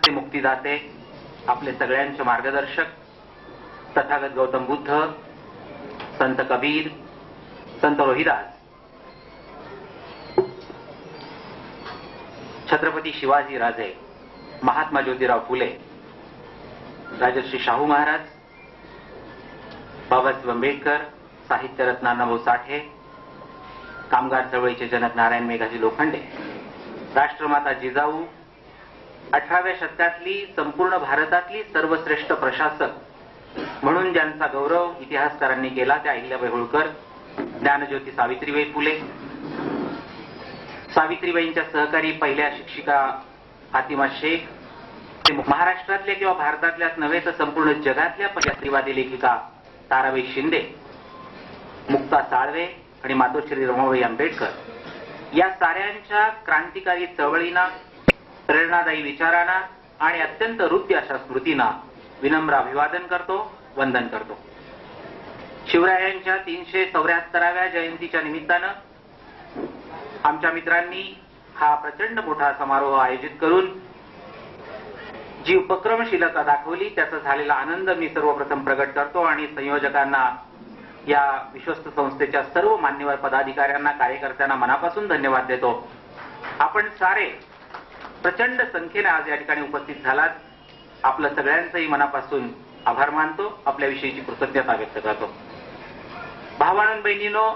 ते मुक्तिदाते, आपले सगळ्यांचे मार्गदर्शक तथागत गौतम बुद्ध, संत कबीर, संत रोहिदास, छत्रपती शिवाजी राजे, महात्मा ज्योतिराव फुले, राजर्षी शाहू महाराज, बाबासाहेब आंबेडकर, साहित्यरत्न अण्णाभाऊ साठे, कामगार चळवळीचे जनक नारायण मेघाजी लोखंडे, राष्ट्रमाता जिजाऊ, 18व्या शतकातली संपूर्ण भारतातली सर्वश्रेष्ठ प्रशासक म्हणून ज्यांचा गौरव इतिहासकारांनी केला त्या अहिल्याबाई होळकर, ज्ञानज्योती सावित्रीबाई फुले, सावित्रीबाईंच्या सहकारी पहिल्या शिक्षिका फातिमा शेख, महाराष्ट्रातल्या किंवा भारतातल्याच नव्हे तर संपूर्ण जगातल्या पहिल्या स्त्रीवादी लेखिका ताराबाई शिंदे, मुक्ता साळवे आणि मातोश्री रमाबाई आंबेडकर या साऱ्यांच्या क्रांतिकारी चळवळींना, प्रेरणादायी विचारांना आणि अत्यंत हृद्य अशा स्मृतींना विनम्र अभिवादन करतो, वंदन करतो. शिवरायांच्या 374व्या जयंतीच्या निमित्तानं आमच्या मित्रांनी हा प्रचंड मोठा समारोह आयोजित करून जी उपक्रमशीलता दाखवली त्याचा झालेला आनंद मी सर्वप्रथम प्रकट करतो आणि संयोजकांना, या विश्वस्त संस्थेच्या सर्व मान्यवर पदाधिकाऱ्यांना, कार्यकर्त्यांना मनापासून धन्यवाद देतो. आपण सारे प्रचंड संख्येने आज या ठिकाणी उपस्थित झालात. आपलं सगळ्यांचंही मनापासून आभार मानतो, आपल्याविषयीची कृतज्ञता व्यक्त करतो. भावानंद बहिणीनो,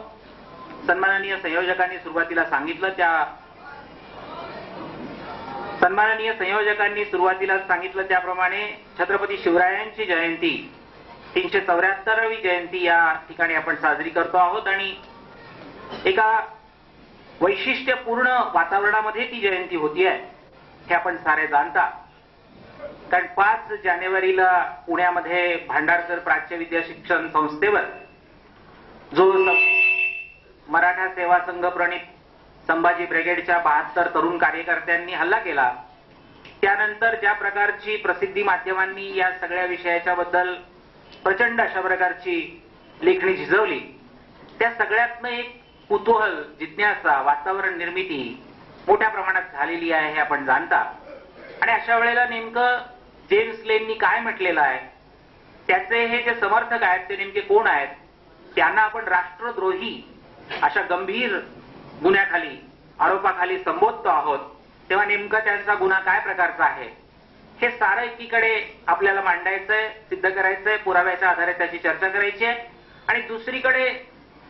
सन्माननीय संयोजकांनी सुरुवातीला सांगितलं त्याप्रमाणे छत्रपती शिवरायांची जयंती 374वी जयंती या ठिकाणी आपण साजरी करतो आहोत आणि एका वैशिष्ट्यपूर्ण वातावरणामध्ये ती जयंती होतीये हे आपण सारे जाणता. कारण 5 जानेवारीला पुण्यामध्ये भांडारकर प्राच्य विद्या शिक्षण संस्थेवर जो मराठा सेवा संघ प्रणित संभाजी ब्रिगेडच्या 72 तरुण कार्यकर्त्यांनी हल्ला केला, त्यानंतर ज्या प्रकारची प्रसिद्धी माध्यमांनी या सगळ्या विषयाच्या बद्दल प्रचंड अशा प्रकारची लेखणी झिजवली, त्या सगळ्यातनं एक कुतूहल, जिज्ञासा, वातावरण निर्मिती मोठ्या प्रमाणात झालेली आहे हे आपण जाणता. आणि अशा वेळेला नेमकं जेम्स लेननी काय म्हटलेलं आहे, त्याचे हे जे समर्थक आहेत ते नेमके कोण आहेत, त्यांना आपण राष्ट्रद्रोही अशा गंभीर गुन्ह्याखाली, आरोपाखाली संबोधतो आहोत, तेव्हा नेमकं त्यांचा गुन्हा काय प्रकारचा आहे हे सारं एकीकडे आपल्याला मांडायचंय, सिद्ध करायचंय, पुराव्याच्या आधारे त्याची चर्चा करायची आहे. आणि दुसरीकडे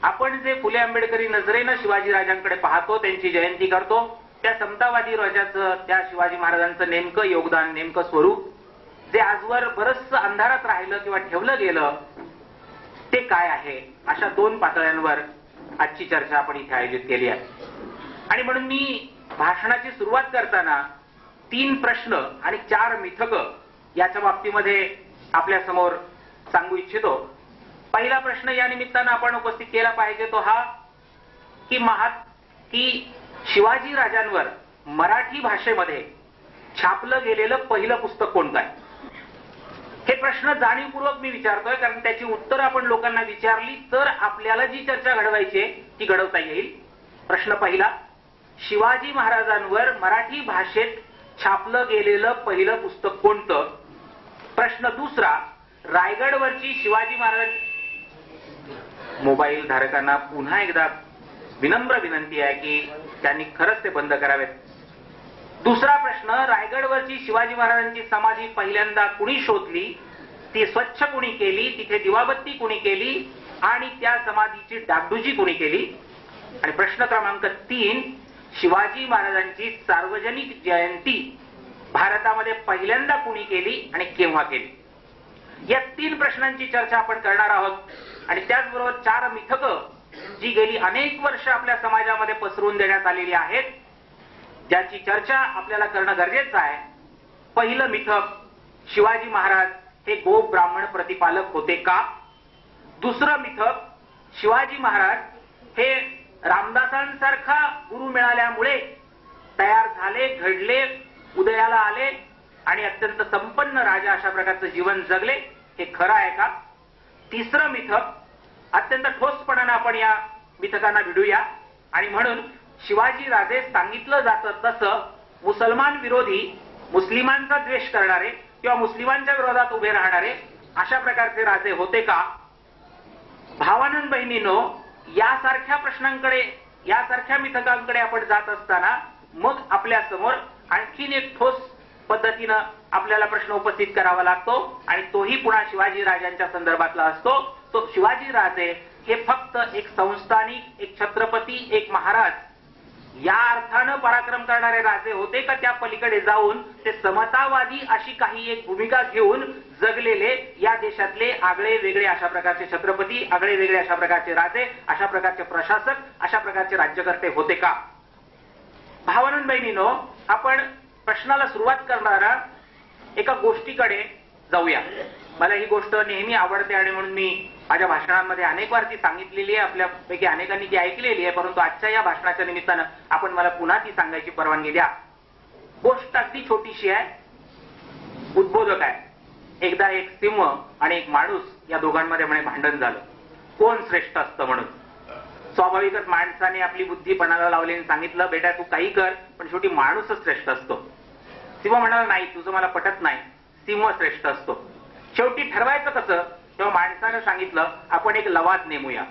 आपण जे फुले आंबेडकरी नजरेनं शिवाजीराजांकडे पाहतो, त्यांची जयंती करतो, त्या समतावादी राजाचं, त्या शिवाजी महाराजांचं नेमकं योगदान, नेमकं स्वरूप जे आजवर बरंचसं अंधारात राहिलं किंवा ठेवलं गेलं ते काय आहे, अशा 2 पातळ्यांवर आजची चर्चा आपण इथे आयोजित केली आहे. आणि म्हणून मी भाषणाची सुरुवात करताना 3 प्रश्न आणि 4 मिथकं याच्या बाबतीमध्ये आपल्या समोर सांगू इच्छितो. पहिला प्रश्न या निमित्तानं आपण उपस्थित केला पाहिजे तो हा की शिवाजी राजांवर मराठी भाषेमध्ये छापलं गेलेलं पहिलं पुस्तक कोणतं आहे. हे प्रश्न जाणीवपूर्वक मी विचारतोय कारण त्याची उत्तरं आपण लोकांना विचारली तर आपल्याला जी चर्चा घडवायची आहे ती घडवता येईल. प्रश्न पहिला, शिवाजी महाराजांवर मराठी भाषेत छापलं गेलेलं पहिलं पुस्तक कोणतं. प्रश्न दुसरा, रायगडवरची शिवाजी महाराज. मोबाईल धारकांना पुन्हा एकदा विनम्र विनंती आहे की त्यांनी खरंच ते बंद करावेत. दुसरा प्रश्न, रायगडवरची शिवाजी महाराजांची समाधी पहिल्यांदा कुणी शोधली, ती स्वच्छ कुणी केली, तिथे दिवाबत्ती कुणी केली आणि त्या समाधीची डागडुजी कुणी केली. आणि प्रश्न क्रमांक 3, शिवाजी महाराजांची सार्वजनिक जयंती भारतामध्ये पहिल्यांदा कुणी केली आणि केव्हा केली. या 3 प्रश्नांची चर्चा आपण करणार आहोत. आणि त्याचबरोबर 4 मिथकं जी गेली अनेक वर्ष आपल्या समाजामध्ये पसरवून देण्यात आलेली आहेत, ज्याची चर्चा आपल्याला करणं गरजेचं आहे. पहिलं मिथक, शिवाजी महाराज हे गोप ब्राह्मण प्रतिपालक होते का. दुसरं मिथक, शिवाजी महाराज हे रामदासांसारखा गुरु मिळाल्यामुळे तयार झाले, घडले, उदयाला आले आणि अत्यंत संपन्न राजा अशा प्रकारचं जीवन जगले, हे खरं आहे का. तिसरं मिथक, अत्यंत ठोसपणानं आपण या मिथकांना भिडूया आणि म्हणून शिवाजी राजे सांगितलं जातं तसं मुसलमान विरोधी मुस्लिमांचा द्वेष करणारे किंवा मुस्लिमांच्या विरोधात उभे राहणारे अशा प्रकारचे राजे होते का? भावानंद बहिणींनो, यासारख्या प्रश्नांकडे, यासारख्या मिथकांकडे आपण जात असताना मग आपल्या समोर आणखीन एक ठोस पद्धतीनं आपल्याला प्रश्न उपस्थित करावा लागतो आणि तोही पुन्हा शिवाजी राजांच्या संदर्भातला असतो. तो शिवाजी राजे हे फक्त एक संस्थानिक, एक छत्रपती, एक महाराज या अर्थानं पराक्रम करणारे राजे होते का त्या पलीकडे जाऊन ते समतावादी अशी काही एक भूमिका घेऊन जगलेले या देशातले आगळे वेगळे अशा प्रकारचे छत्रपती, आगळे वेगळे अशा प्रकारचे राजे, अशा प्रकारचे प्रशासक, अशा प्रकारचे राज्यकर्ते होते का? भावानंद बहिणींनो, आपण प्रश्नाला सुरुवात करणारा एका गोष्टीकडे जाऊया. मला ही गोष्ट नेहमी आवडते आणि म्हणून मी माझ्या भाषणांमध्ये अनेक वार ती सांगितलेली आहे, आपल्यापैकी अनेकांनी ती ऐकलेली आहे, परंतु आजच्या या भाषणाच्या निमित्तानं आपण मला पुन्हा ती सांगायची परवानगी द्या. गोष्ट अगदी छोटीशी आहे, उद्बोधक आहे. एकदा एक सिंह आणि एक माणूस या दोघांमध्ये म्हणे भांडण झालं, कोण श्रेष्ठ असतं म्हणून. स्वाभाविकच माणसाने आपली बुद्धी पणाला लावली आणि सांगितलं, बेटा तू काही कर पण शेवटी माणूसच श्रेष्ठ असतो. सिंह म्हणाला, नाही तुझं मला पटत नाही, सिंह श्रेष्ठ असतो. शेवटी ठरवायचं कसं? तेव्हा माणसानं सांगितलं, आपण एक लवाद नेमूया,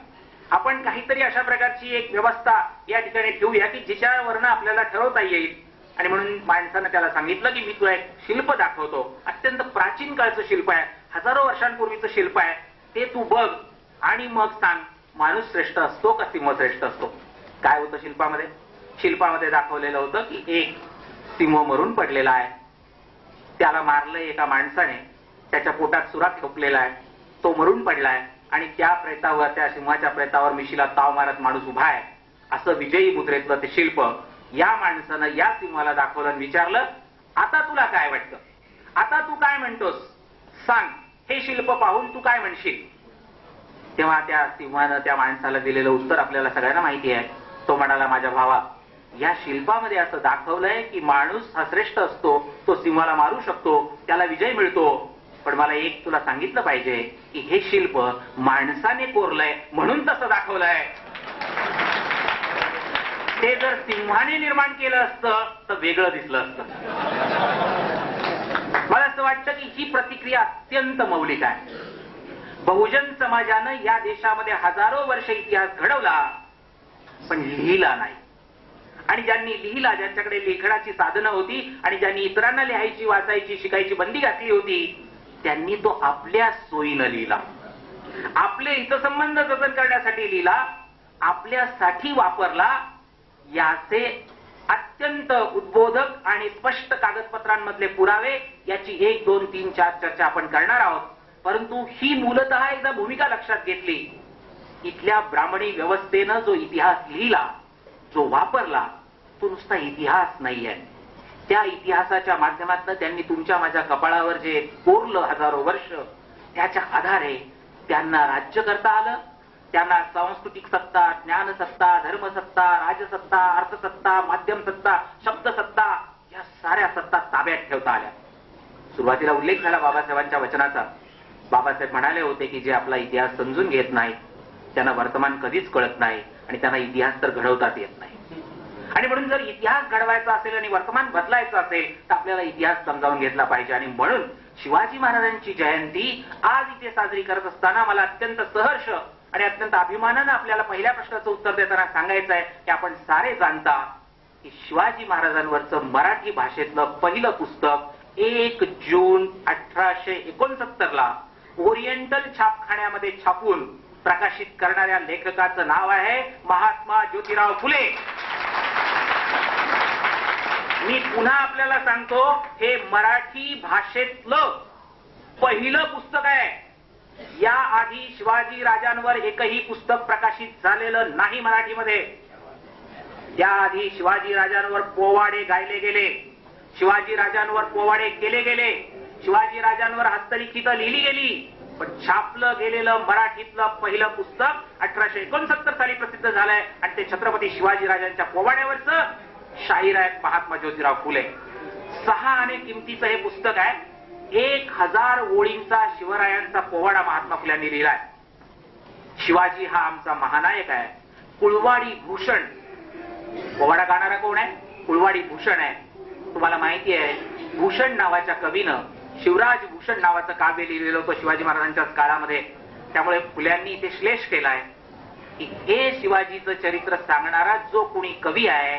आपण काहीतरी अशा प्रकारची एक व्यवस्था या ठिकाणी ठेवूया की जिच्यावरनं आपल्याला ठरवता येईल. आणि म्हणून माणसानं त्याला सांगितलं की मी तुला एक शिल्प दाखवतो, अत्यंत प्राचीन काळचं शिल्प आहे, हजारो वर्षांपूर्वीचं शिल्प आहे, ते तू बघ आणि मग सांग माणूस श्रेष्ठ असतो का सिंह श्रेष्ठ असतो. काय होतं शिल्पामध्ये? शिल्पामध्ये दाखवलेलं होतं की एक सिंह मरून पडलेला आहे, त्याला मारलंय एका माणसाने, त्याच्या पोटात सुराख ठोकलेला आहे, तो मरून पडलाय आणि त्या प्रेतावर, त्या सिंहाच्या प्रेतावर मिशीला ताव मारत माणूस उभा आहे. असं विजयी मुद्रेतलं ते शिल्प या माणसानं या सिंहाला दाखवलं आणि विचारलं, आता तुला काय वाटतं, आता तू काय म्हणतोस, सांग हे शिल्प पाहून तू काय म्हणशील. तेव्हा त्या सिंहानं त्या माणसाला दिलेलं उत्तर आपल्याला सगळ्यांना माहिती आहे. तो म्हणाला, माझ्या भावा, या शिल्पामध्ये असं दाखवलंय की माणूस हा श्रेष्ठ असतो, तो सिंहाला मारू शकतो, त्याला विजय मिळतो, पण मला एक तुला सांगितलं पाहिजे की हे शिल्प माणसाने कोरलंय म्हणून तसं दाखवलंय. ते जर सिंहाने निर्माण केलं असतं तर वेगळं दिसलं असतं. मला असं वाटतं की ही प्रतिक्रिया अत्यंत मौलिक आहे. बहुजन समाजानं या देशामध्ये हजारो वर्ष इतिहास घडवला पण लिहिला नाही. आणि ज्यांनी लिहिला, ज्यांच्याकडे लेखनाची साधनं होती आणि ज्यांनी इतरांना लिहायची, वाचायची, शिकायची बंदी घातली होती, त्यांनी तो आपल्या सोयीनं लिहिला, आपले हितसंबंध जतन करण्यासाठी लिहिला, आपल्यासाठी वापरला. याचे अत्यंत उद्बोधक आणि स्पष्ट कागदपत्रांमधले पुरावे याची 1, 2, 3, 4 चर्चा आपण करणार आहोत. परंतु ही मूलतः एकदा भूमिका लक्षात घेतली, इथल्या ब्राह्मणी व्यवस्थेनं जो इतिहास लिहिला, जो वापरला, तो नुसता इतिहास नाहीये. त्या इतिहासाच्या माध्यमातून त्यांनी तुमच्या माझ्या कपाळावर जे कोरलं हजारो वर्ष, त्याच्या आधारे त्यांना राज्य करता आलं, त्यांना सांस्कृतिक सत्ता, ज्ञानसत्ता, धर्मसत्ता, राजसत्ता, अर्थसत्ता, माध्यम सत्ता, शब्दसत्ता या साऱ्या सत्ता ताब्यात ठेवता आल्या. सुरुवातीला उल्लेख झाला बाबासाहेबांच्या वचनाचा. बाबासाहेब म्हणाले होते की जे आपला इतिहास समजून घेत नाही त्यांना वर्तमान कधीच कळत नाही आणि त्यांना इतिहास तर घडवताच येत नाही. आणि म्हणून जर इतिहास घडवायचा असेल आणि वर्तमान बदलायचं असेल तर आपल्याला इतिहास समजावून घेतला पाहिजे. आणि म्हणून शिवाजी महाराजांची जयंती आज इथे साजरी करत असताना मला अत्यंत सहर्ष आणि अत्यंत अभिमानानं आपल्याला पहिल्या प्रश्नाचं उत्तर देताना सांगायचं आहे की आपण सारे जाणता की शिवाजी महाराजांवरचं मराठी भाषेतलं पहिलं पुस्तक 1 जून 1869 ला ओरिएंटल छापखान्यामध्ये छापून प्रकाशित करणाऱ्या लेखकाचं नाव आहे महात्मा ज्योतिराव फुले. मी पुन्हा आपल्याला सांगतो, हे मराठी भाषेतलं पहिलं पुस्तक आहे. या आधी शिवाजी राजांवर एकही पुस्तक प्रकाशित झालेलं नाही मराठीमध्ये. त्याआधी शिवाजी राजांवर पोवाडे गायले गेले, शिवाजी राजांवर पोवाडे केले गेले, शिवाजी राजांवर हस्तलिखित लिहिली गेली, पण छापलं गेलेलं मराठीतलं पहिलं पुस्तक 1869 साली प्रसिद्ध झालंय आणि ते छत्रपती शिवाजी राजांच्या पोवाड्यावरचं शाहीर आहेत महात्मा ज्योतिराव फुले. 6 आणे किमतीचं हे पुस्तक आहे. 1000 ओळींचा शिवरायांचा पोवाडा महात्मा फुल्यांनी लिहिलाय. शिवाजी हा आमचा महानायक आहे. कुळवाडी भूषण पोवाडा गाणारा कोण आहे? कुळवाडी भूषण आहे. तुम्हाला माहिती आहे भूषण नावाच्या कवीनं शिवराज भूषण नावाचं काव्य लिहिलेलं होतं शिवाजी महाराजांच्याच काळामध्ये. त्यामुळे फुल्यांनी इथे श्लेष केलाय की हे शिवाजीचं चरित्र सांगणारा जो कोणी कवी आहे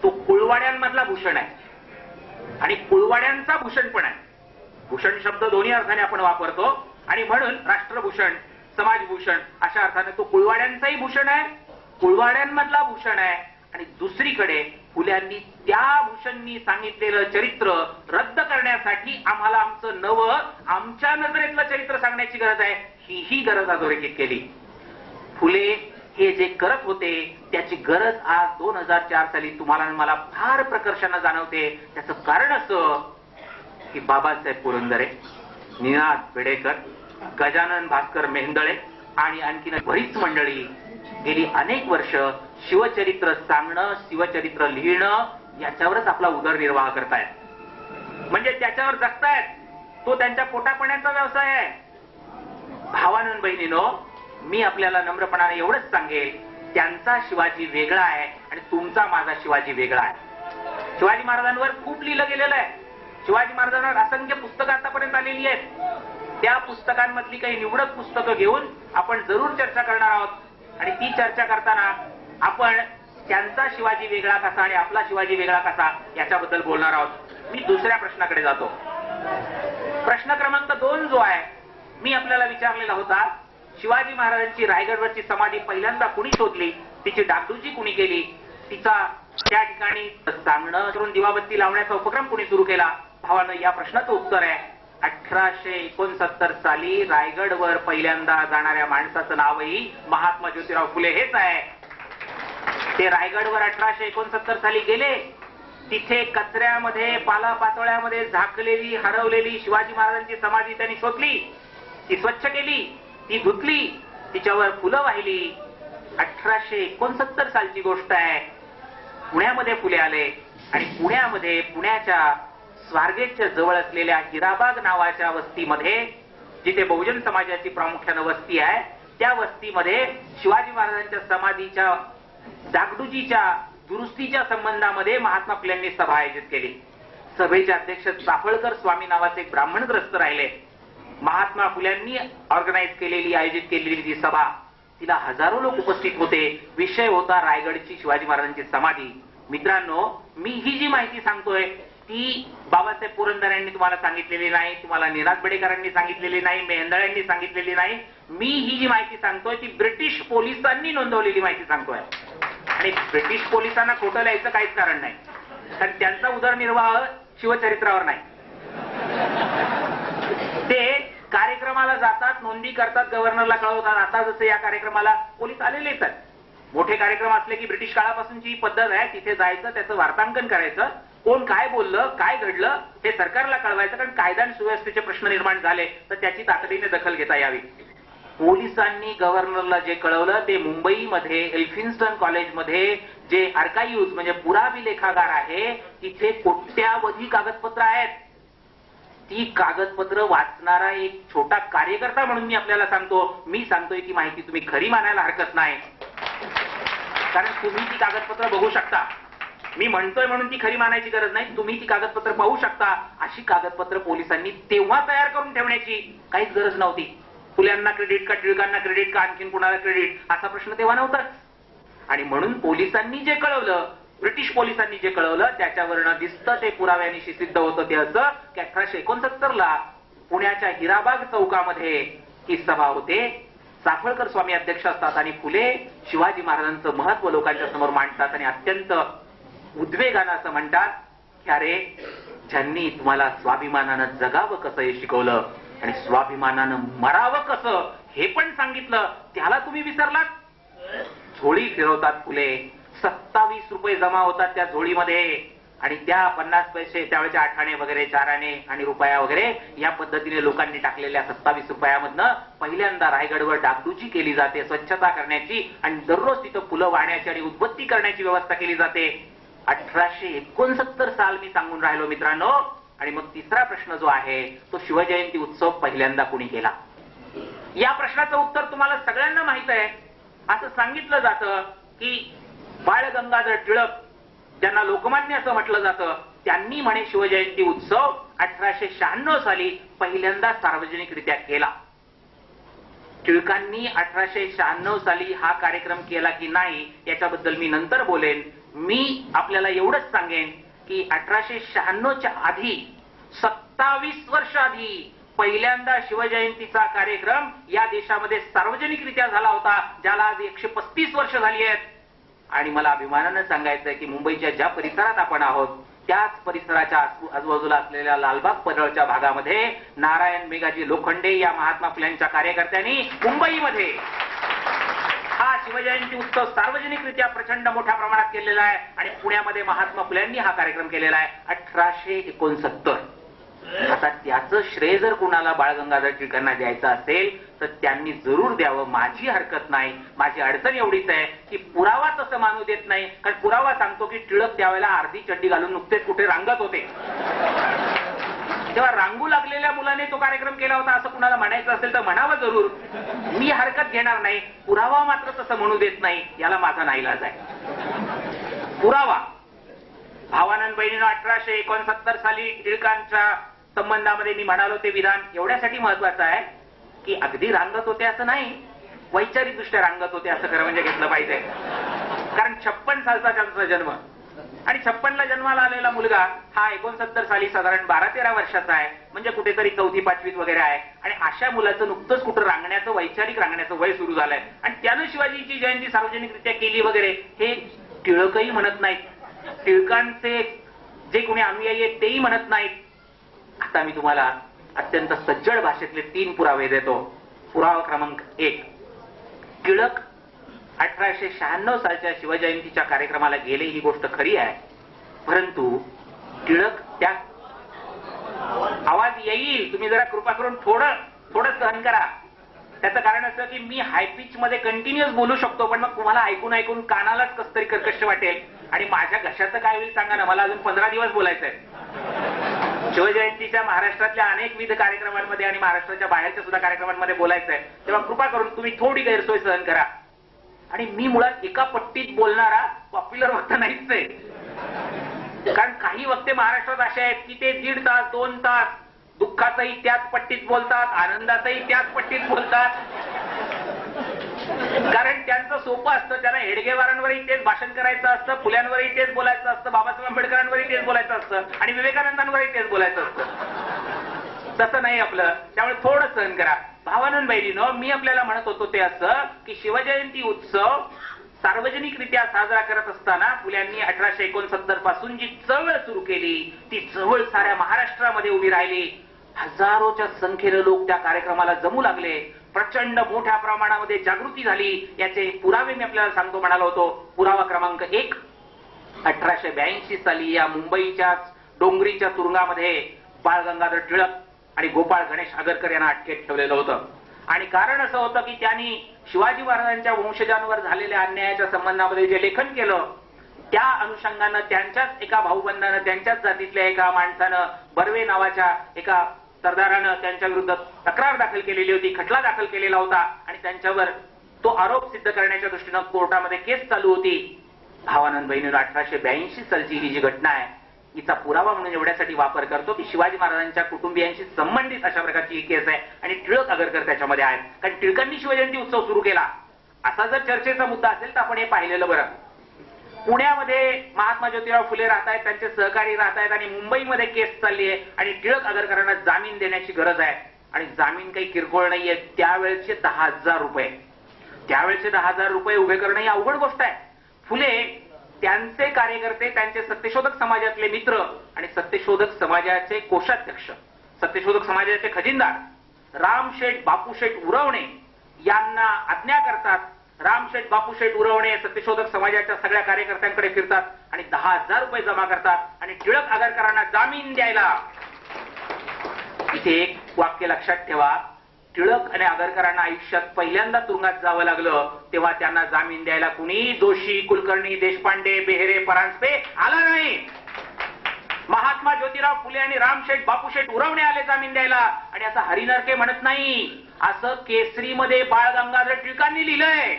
तो कुळवाड्यांमधला भूषण आहे आणि कुळवाड्यांचा भूषण पण आहे. भूषण शब्द दोन्ही अर्थाने आपण वापरतो आणि म्हणून राष्ट्रभूषण, समाजभूषण अशा अर्थाने तो कुळवाड्यांचाही भूषण आहे, कुळवाड्यांमधला भूषण आहे. आणि दुसरीकडे फुल्यांनी त्या भूषणनी सांगितलेलं चरित्र रद्द करण्यासाठी आम्हाला आमचं नवं, आमच्या नजरेतलं चरित्र सांगण्याची गरज आहे, ही गरज अधोरेखित केली. फुले हे जे करत होते त्याची गरज आज 2004 साली तुम्हाला आणि मला फार प्रकर्षानं जाणवते. त्याचं कारण असं की बाबासाहेब पुरंदरे, निनाद बेडेकर, गजानन भास्कर मेहेंदळे आणि आणखीन बरीच मंडळी गेली अनेक वर्ष शिवचरित्र सांगणं, शिवचरित्र लिहिणं याच्यावरच आपला उदरनिर्वाह करतायत. म्हणजे त्याच्यावर जगतायत. तो त्यांच्या पोटापाण्याचा व्यवसाय आहे. भावानंद बहिणीनो, मी आपल्याला नम्रपणाने एवढंच सांगेल, त्यांचा शिवाजी वेगळा आहे आणि तुमचा माझा शिवाजी वेगळा आहे. शिवाजी महाराजांवर खूप लिहिलं गेलेलं आहे. शिवाजी महाराजांवर असंख्य पुस्तकं आतापर्यंत आलेली आहेत. त्या पुस्तकांमधली काही निवडक पुस्तकं घेऊन आपण जरूर चर्चा करणार आहोत आणि ती चर्चा करताना आपण त्यांचा शिवाजी वेगळा कसा आणि आपला शिवाजी वेगळा कसा याच्याबद्दल बोलणार आहोत. मी दुसऱ्या प्रश्नाकडे जातो. प्रश्न क्रमांक 2 जो आहे, मी आपल्याला विचारलेला होता, शिवाजी महाराजांची रायगडवरची समाधी पहिल्यांदा कुणी शोधली, तिची डागडुजी कुणी केली, तिचा त्या ठिकाणी सांगणं करून दिवाबत्ती लावण्याचा उपक्रम कुणी सुरू केला. भावानं, या प्रश्नाचं उत्तर आहे 1869 साली रायगडवर पहिल्यांदा जाणाऱ्या माणसाचं नावही महात्मा ज्योतिराव फुले हेच आहे. ते रायगडवर 1869 साली गेले. तिथे कचऱ्यामध्ये, पालापाचोळ्यामध्ये झाकलेली, हरवलेली शिवाजी महाराजांची समाधी त्यांनी शोधली, ती स्वच्छ केली, ती धुतली, तिच्यावर फुलं वाहिली. 1869 सालची गोष्ट आहे. पुण्यामध्ये फुले आले आणि पुण्यामध्ये, पुण्याच्या स्वारगेटच्या जवळ असलेल्या हिराबाग नावाच्या वस्तीमध्ये, जिथे बहुजन समाजाची प्रामुख्यानं वस्ती आहे, त्या वस्तीमध्ये शिवाजी महाराजांच्या समाधीच्या डागडुजीच्या दुरुस्तीच्या संबंधामध्ये महात्मा फुल्यांनी सभा आयोजित केली. सभेचे अध्यक्ष चाफळकर स्वामी नावाचे एक ब्राह्मण ग्रस्त राहिले. महात्मा फुल्यांनी ऑर्गनाईज केलेली, आयोजित केलेली ती सभा, तिला हजारो लोक उपस्थित होते. विषय होता रायगडची शिवाजी महाराजांची समाधी. मित्रांनो, मी ही जी माहिती सांगतोय ती बाबासाहेब पुरंदरेंनी तुम्हाला सांगितलेली नाही, तुम्हाला निनाद बेडेकरांनी सांगितलेली नाही, मेहेंदळ्यांनी सांगितलेली नाही. मी ही जी माहिती सांगतोय ती ब्रिटिश पोलिसांनी नोंदवलेली माहिती सांगतोय. आणि ब्रिटिश पोलिसांना खोटं लिहायचं काहीच कारण नाही, कारण त्यांचा उदरनिर्वाह शिवचरित्रावर नाही. ते कार्यक्रमाला जातात, नोंदी करतात, गव्हर्नरला कळवतात. आता जसं या कार्यक्रमाला पोलीस आलेलेच आहेत. मोठे कार्यक्रम असले की ब्रिटिश काळापासूनची ही पद्धत आहे, तिथे जायचं, त्याचं वार्तांकन करायचं, कोण काय बोललं, काय घडलं हे सरकारला कळवायचं, कारण कायदा आणि सुव्यवस्थेचे प्रश्न निर्माण झाले तर त्याची तातडीने दखल घेता यावी. पोलिसांनी गव्हर्नरला जे कळवलं ते मुंबईमध्ये एल्फिन्स्टन कॉलेजमध्ये जे आर्काइव्ह्ज म्हणजे पुराभिलेखागार आहे, तिथे कोट्यावधी कागदपत्र आहेत. ती कागदपत्र वाचणारा एक छोटा कार्यकर्ता म्हणून मी आपल्याला सांगतो, मी सांगतोय ती माहिती तुम्ही खरी मानायला हरकत नाही, कारण तुम्ही ती कागदपत्र बघू शकता. मी म्हणतोय म्हणून ती खरी मानायची गरज नाही, तुम्ही ती कागदपत्र पाहू शकता. अशी कागदपत्र पोलिसांनी तेव्हा तयार करून ठेवण्याची काहीच गरज नव्हती. फुल्यांना क्रेडिट का, टिळकांना क्रेडिट का, आणखीन कुणाला क्रेडिट असा प्रश्न तेव्हा नव्हताच. आणि म्हणून पोलिसांनी जे कळवलं, ब्रिटिश पोलिसांनी जे कळवलं त्याच्यावरनं दिसतं ते पुराव्यानिशी सिद्ध होतं ते असं की 1869 पुण्याच्या हिराबाग चौकामध्ये ही सभा होते. चाफळकर स्वामी अध्यक्ष असतात आणि फुले शिवाजी महाराजांचं महत्व लोकांच्या समोर मांडतात आणि अत्यंत उद्वेगानं असं म्हणतात की अरे, ज्यांनी तुम्हाला स्वाभिमानानं जगावं कसं हे शिकवलं आणि स्वाभिमानानं मरावं कसं हे पण सांगितलं, त्याला तुम्ही विसरलात. झोळी फिरवतात फुले. 27 रुपये जमा होतात त्या झोळीमध्ये आणि त्या 50 पैसे, त्यावेळेच्या आठाणे वगैरे, चाराणे आणि रुपया वगैरे या पद्धतीने लोकांनी टाकलेल्या 27 रुपयामधनं पहिल्यांदा रायगडवर डागडुजी केली जाते, स्वच्छता करण्याची, आणि दररोज तिथं फुलं वाहण्याची आणि उदबत्ती करण्याची व्यवस्था केली जाते. 1869 साल मी सांगून राहिलो मित्रांनो. आणि मग तिसरा प्रश्न जो आहे तो शिवजयंती उत्सव पहिल्यांदा कुणी केला. या प्रश्नाचं उत्तर तुम्हाला सगळ्यांना माहित आहे. असं सांगितलं जातं की बाळ गंगाधर टिळक, ज्यांना लोकमान्य असं म्हटलं जातं, त्यांनी म्हणे शिवजयंती उत्सव 1896 साली पहिल्यांदा सार्वजनिकरित्या केला. टिळकांनी 1896 साली हा कार्यक्रम केला की नाही याच्याबद्दल मी नंतर बोलेन. मी आपल्याला एवढंच सांगेन की 1896च्या आधी 27 वर्ष आधी पहिल्यांदा शिवजयंतीचा कार्यक्रम या देशामध्ये सार्वजनिकरित्या झाला होता, ज्याला आज 135 वर्ष झाली आहेत. आणि मला अभिमानानं सांगायचं आहे की मुंबईच्या ज्या परिसरात आपण आहोत त्याच परिसराच्या आजूबाजूला असलेल्या लालबाग परळच्या भागामध्ये नारायण मेघाजी लोखंडे या महात्मा फुल्यांच्या कार्यकर्त्यांनी मुंबईमध्ये हा शिवजयंती उत्सव सार्वजनिकरित्या प्रचंड मोठ्या प्रमाणात केलेला आहे. आणि पुण्यामध्ये महात्मा फुल्यांनी हा कार्यक्रम केलेला आहे 1869. आता त्याचं श्रेय जर कुणाला बाळ गंगाधर टिळकांना द्यायचं असेल तर त्यांनी जरूर द्यावं, माझी हरकत नाही. माझी अडचण एवढीच आहे की पुरावा तसं मानू देत नाही, कारण पुरावा सांगतो की टिळक त्यावेळेला अर्धी चड्डी घालून नुकतेच कुठे रांगत होते. तेव्हा रांगू लागलेल्या मुलाने तो कार्यक्रम केला होता असं कुणाला म्हणायचं असेल तर म्हणावं जरूर, मी हरकत घेणार नाही. पुरावा मात्र तसं म्हणू देत नाही, याला माझा नाईलाज आहे. पुरावा भावानंद बहिणीनं 1869 साली टिळकांच्या संबंधामध्ये मी म्हणालो ते विधान एवढ्यासाठी महत्वाचं आहे की अगदी रांगत होते असं नाही, वैचारिक दृष्ट्या रांगत होते असं खरं म्हणजे घेतलं पाहिजे. कारण 56 सालचा त्यांचा जन्म आणि 56ला जन्माला आलेला मुलगा हा 69 साली साधारण 12-13 वर्षाचा आहे, म्हणजे कुठेतरी 4थी-5वीत वगैरे आहे. आणि अशा मुलाचं नुकतंच कुठं रांगण्याचं, वैचारिक रांगण्याचं वय सुरू झालंय आणि त्यानं शिवाजीची जयंती सार्वजनिकरित्या केली वगैरे हे टिळकही म्हणत नाहीत, टिळकांचे जे कोणी अनुयायी आहेत तेही म्हणत नाहीत. आता मी तुम्हाला अत्यंत सज्जड भाषेतले 3 पुरावे देतो. पुरावा क्रमांक 1, टिळक 1896 सालच्या शिवजयंतीच्या कार्यक्रमाला गेले ही गोष्ट खरी आहे, परंतु टिळक त्या आवाज येईल, तुम्ही जरा कृपा करून थोडं सहन करा. त्याचं कारण असं की मी हाय पिच मध्ये कंटिन्युअस बोलू शकतो, पण मग तुम्हाला ऐकून ऐकून कानालाच कस तरी कर्कश वाटेल. आणि माझ्या घशाचं काय होईल सांगा ना, मला अजून 15 दिवस बोलायचंय. शिवजयंतीच्या महाराष्ट्रातल्या अनेकविध कार्यक्रमांमध्ये आणि महाराष्ट्राच्या बाहेरच्या सुद्धा कार्यक्रमांमध्ये बोलायचंय, तेव्हा कृपा करून तुम्ही थोडी गैरसोय सहन करा. आणि मी मुळात एका पट्टीत बोलणारा पॉप्युलर वक्ता नाहीच आहे, कारण काही वक्ते महाराष्ट्रात असे आहेत की ते 1.5 तास 2 तास दुःखाचंही त्याच पट्टीत बोलतात, आनंदाचंही त्याच पट्टीत बोलतात. कारण त्यांचं सोपं असतं, त्यांना हेडगेवारांवरही तेच भाषण करायचं असतं, फुल्यांवरही तेच बोलायचं असतं, बाबासाहेब आंबेडकरांवरही तेच बोलायचं असतं आणि विवेकानंदांवरही तेच बोलायचं असतं. तसं नाही आपलं, त्यामुळे थोडं सहन करा. भावानंद बहिणीनो, मी आपल्याला म्हणत होतो ते असं की शिवजयंती उत्सव सार्वजनिकरित्या साजरा करत असताना फुल्यांनी 1869 पासून जी चळवळ सुरू केली ती चळवळ साऱ्या महाराष्ट्रामध्ये उभी राहिली. हजारोच्या संख्येने लोक त्या कार्यक्रमाला जमू लागले, प्रचंड मोठ्या प्रमाणामध्ये जागृती झाली. याचे पुरावे मी आपल्याला सांगतो म्हणालो होतो. पुरावा क्रमांक 1, 1882 साली या मुंबईच्या डोंगरीच्या तुरुंगामध्ये बाळ गंगाधर टिळक आणि गोपाळ गणेश आगरकर यांना अटकेत ठेवलेलं होतं. आणि कारण असं होतं की त्यांनी शिवाजी महाराजांच्या वंशजांवर झालेल्या अन्यायाच्या संबंधामध्ये जे लेखन केलं त्या अनुषंगानं त्यांच्याच एका भाऊबंधानं, त्यांच्याच जातीतल्या एका माणसानं, बर्वे नावाच्या एका सरदारानं त्यांच्या विरुद्ध तक्रार दाखल केलेली होती, खटला दाखल केलेला होता आणि त्यांच्यावर तो आरोप सिद्ध करण्याच्या दृष्टीनं कोर्टामध्ये केस चालू होती. भावानंद बहिणीनं 1882 सालची ही जी घटना आहे हिचा पुरावा म्हणून एवढ्यासाठी वापर करतो की शिवाजी महाराजांच्या कुटुंबियांशी संबंधित अशा प्रकारची ही केस आहे आणि टिळक आगरकर त्याच्यामध्ये आहेत. कारण टिळकांनी शिवजयंती उत्सव सुरू केला असा जर चर्चेचा मुद्दा असेल तर आपण हे पाहिलेलं बरं. पुण्यामध्ये महात्मा ज्योतिराव फुले राहत आहेत, त्यांचे सहकारी राहत आहेत आणि मुंबईमध्ये केस चालली आहे आणि टिळक आगरकरांना जामीन देण्याची गरज आहे. आणि जामीन काही किरकोळ नाहीये, त्यावेळेचे 10,000 रुपये, त्यावेळेचे 10,000 रुपये उभे करणं ही अवघड गोष्ट आहे. फुले त्यांचे कार्यकर्ते, त्यांचे सत्यशोधक समाजातले मित्र आणि सत्यशोधक समाजाचे कोषाध्यक्ष, सत्यशोधक समाजाचे खजिनदार रामशेठ बापूशेठ उरवणे यांना आज्ञा करतात. रामशेठ बापूशेठ उरवणे सत्यशोधक समाजाच्या सगळ्या कार्यकर्त्यांकडे फिरतात आणि 10,000 रुपये जमा करतात आणि टिळक आगरकरांना जामीन द्यायला. इथे एक वाक्य लक्षात ठेवा, टिळक आणि आगरकरांना आयुष्यात पहिल्यांदा तुरुंगात जावं लागलं तेव्हा त्यांना जामीन द्यायला कुणी जोशी, कुलकर्णी, देशपांडे, बेहेरे, परांजपे आला नाही. महात्मा ज्योतिराव फुले आणि रामशेठ बापूशेठ उरवणे आले जामीन द्यायला. आणि असं हरिनरके म्हणत नाही, असं केसरीमध्ये बाळ गंगाधर टिळकांनी लिहिलंय,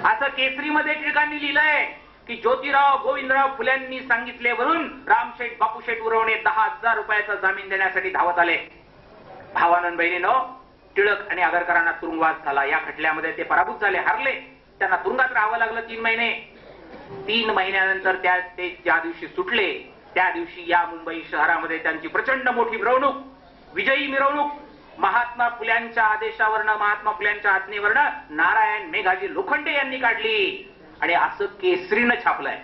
असं केसरीमध्ये टिळकांनी लिहिलंय. की ज्योतिराव गोविंदराव फुल्यांनी सांगितले वरून रामशेठ बापूशेठ उरवणे 10,000 रुपयाचा जामीन देण्यासाठी धावत आले. भावानंद बहिणीनो, टिळक आणि आगरकरांना तुरुंगवास झाला. या खटल्यामध्ये ते पराभूत झाले, हारले. त्यांना तुरुंगात राहावं लागलं 3 महिने. 3 महिन्यानंतर ते ज्या दिवशी सुटले त्या दिवशी या मुंबई शहरामध्ये त्यांची प्रचंड मोठी मिरवणूक, विजयी मिरवणूक महात्मा फुल्यांच्या आदेशावरनं, महात्मा फुल्यांच्या आज्ञेवरनं नारायण मेघाजी लोखंडे यांनी काढली. आणि असं केसरीनं छापलंय,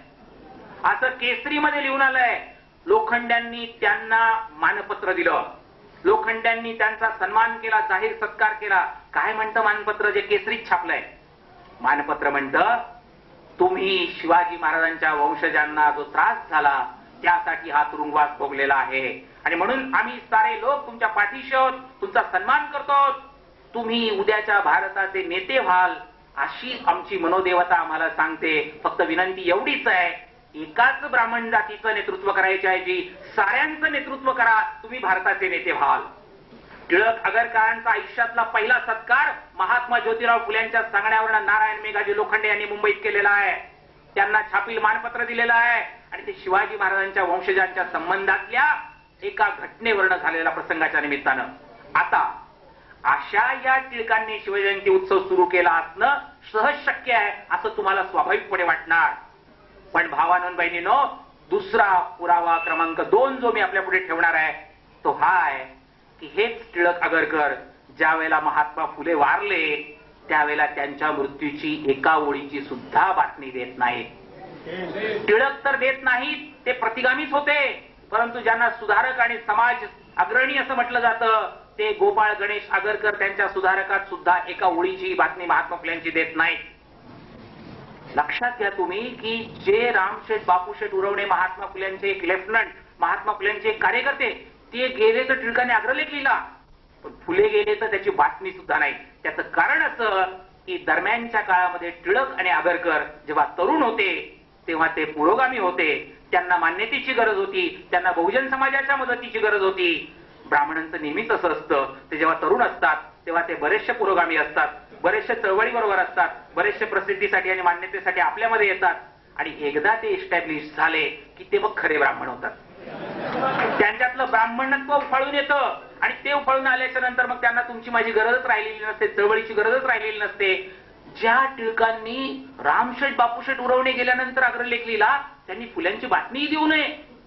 असं केसरीमध्ये लिहून आलंय. लोखंड्यांनी त्यांना मानपत्र दिलं, लोखंड्यांनी त्यांचा सन्मान केला, जाहीर सत्कार केला. काय म्हणतं मानपत्र जे केसरीत छापलंय? मानपत्र म्हणतं, तुम्ही शिवाजी महाराजांच्या वंशजांना जो त्रास झाला त्यासाठी हा तुरुंगवास भोगलेला आहे आणि म्हणून आम्ही सारे लोक तुमच्या पाठीशी आहोत, तुमचा सन्मान करतो. तुम्ही उद्याच्या भारताचे नेते व्हाल अशी आमची मनोदेवता आम्हाला सांगते. फक्त विनंती एवढीच आहे, एकाच ब्राह्मण जातीचं नेतृत्व करायचे आहे जी साऱ्यांचं नेतृत्व करा, तुम्ही भारताचे नेते व्हाल. टिळक आगरकरांचा आयुष्यातला पहिला सत्कार महात्मा ज्योतिराव फुल्यांच्या सांगण्यावरून नारायण मेघाजी लोखंडे यांनी मुंबईत केलेला आहे. त्यांना छापील मानपत्र दिलेलं आहे आणि ते शिवाजी महाराजांच्या वंशजांच्या संबंधातल्या एका घटनेवरून झालेल्या प्रसंगाच्या निमित्तानं. आता अशा या टिळकांनी शिवजयंती उत्सव सुरू केला असणं सहज शक्य आहे असं तुम्हाला स्वाभाविकपणे वाटणार. पण भावानंद बहिणीनो, दुसरा पुरावा क्रमांक 2 जो मी आपल्या पुढे ठेवणार आहे तो हा आहे की हेच टिळक आगरकर ज्या वेळेला महात्मा फुले वारले त्यावेळेला त्यांच्या मृत्यूची एका ओळीची सुद्धा बातमी देत नाहीत. टिळक तर देत नाहीत, ते प्रतिगामीच होते, परंतु ज्यांना सुधारक आणि समाज अग्रणी असं म्हटलं जातं ते गोपाळ गणेश आगरकर त्यांच्या सुधारकात सुद्धा एका ओळीची बातमी महात्मा फुल्यांची देत नाहीत. लक्षात घ्या तुम्ही की जे रामशेठ बापूशेठ उरवणे महात्मा फुल्यांचे एक लेफ्टनंट, महात्मा फुल्यांचे एक कार्यकर्ते, ते गेले तर टिळकाने अग्रलेख लिहिला, पण फुले गेले तर त्याची बातमी सुद्धा नाही. त्याचं कारण असं की दरम्यानच्या काळामध्ये टिळक आणि आगरकर जेव्हा तरुण होते तेव्हा ते पुरोगामी होते, त्यांना मान्यतेची गरज होती, त्यांना बहुजन समाजाच्या मदतीची गरज होती. ब्राह्मणांचं नेहमीच असं असतं, ते जेव्हा तरुण असतात तेव्हा ते बरेचसे पुरोगामी असतात, बरेचसे चळवळी बरोबर असतात, बरेचसे प्रसिद्धीसाठी आणि मान्यतेसाठी आपल्यामध्ये येतात आणि एकदा ते इस्टॅब्लिश झाले की ते मग खरे ब्राह्मण होतात. त्यांच्यातलं ब्राह्मणत्व उफाळून येतं आणि ते उफाळून आल्याच्या नंतर मग त्यांना तुमची माझी गरजच राहिलेली नसते, चळवळीची गरजच राहिलेली नसते. ज्या टिळकांनी रामशेठ बापूशेठ उरवणे गेल्यानंतर अग्रलेख लिहिला त्यांनी फुल्यांची बातमीही देऊ नये,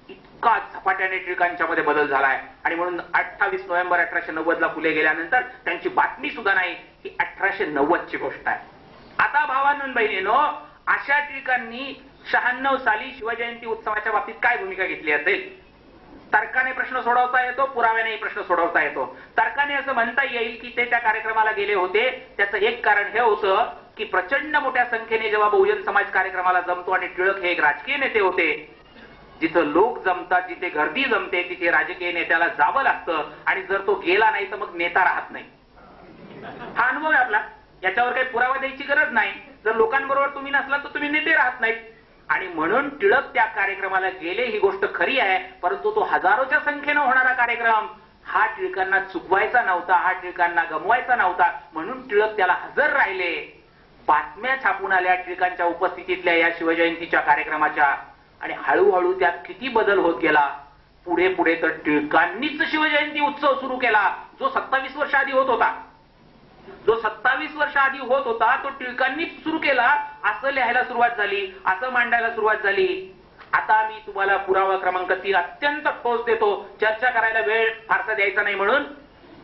इतका झपाट्याने टिळकांच्या मध्ये बदल झालाय. आणि म्हणून 28 नोव्हेंबर 1890 फुले गेल्यानंतर त्यांची बातमी सुद्धा नाही, ही 1890 ची गोष्ट आहे. आता भावानंद बहिणीनो, अशा टिळकांनी 96 साली शिवजयंती उत्सवाच्या बाबतीत काय भूमिका घेतली असेल? तर्काने प्रश्न सोडवता येतो, पुराव्यानेही प्रश्न सोडवता येतो. तर्काने असं म्हणता येईल की ते त्या कार्यक्रमाला गेले होते, त्याचं एक कारण हे होतं की प्रचंड मोठ्या संख्येने जेव्हा बहुजन समाज कार्यक्रमाला जमतो आणि टिळक हे एक राजकीय नेते होते, जिथं लोक जमतात, जिथे गर्दी जमते तिथे राजकीय नेत्याला जावं लागतं आणि जर तो गेला नाही तर मग नेता राहत नाही. हा अनुभव आहे आपला, याच्यावर काही पुरावा द्यायची गरज नाही. जर लोकांबरोबर तुम्ही नसला तर तुम्ही नेते राहत नाहीत. आणि म्हणून टिळक त्या कार्यक्रमाला गेले ही गोष्ट खरी आहे, परंतु तो हजारोच्या संख्येनं होणारा कार्यक्रम हा टिळकांना चुकवायचा नव्हता, हा टिळकांना गमवायचा नव्हता, म्हणून टिळक त्याला हजर राहिले. बातम्या छापून आल्या टिळकांच्या उपस्थितीतल्या या शिवजयंतीच्या कार्यक्रमाच्या आणि हळूहळू त्यात किती बदल होत गेला. पुढे पुढे तर टिळकांनीच शिवजयंती उत्सव सुरू केला, जो 27 वर्ष आधी होत होता. जो 27 वर्ष आधी होत होता तो टिळकांनीच सुरू केला असं लिहायला सुरुवात झाली, असं मांडायला सुरुवात झाली. आता मी तुम्हाला पुरावा क्रमांक 3 अत्यंत ठोस देतो. चर्चा करायला वेळ फारसा द्यायचा नाही म्हणून,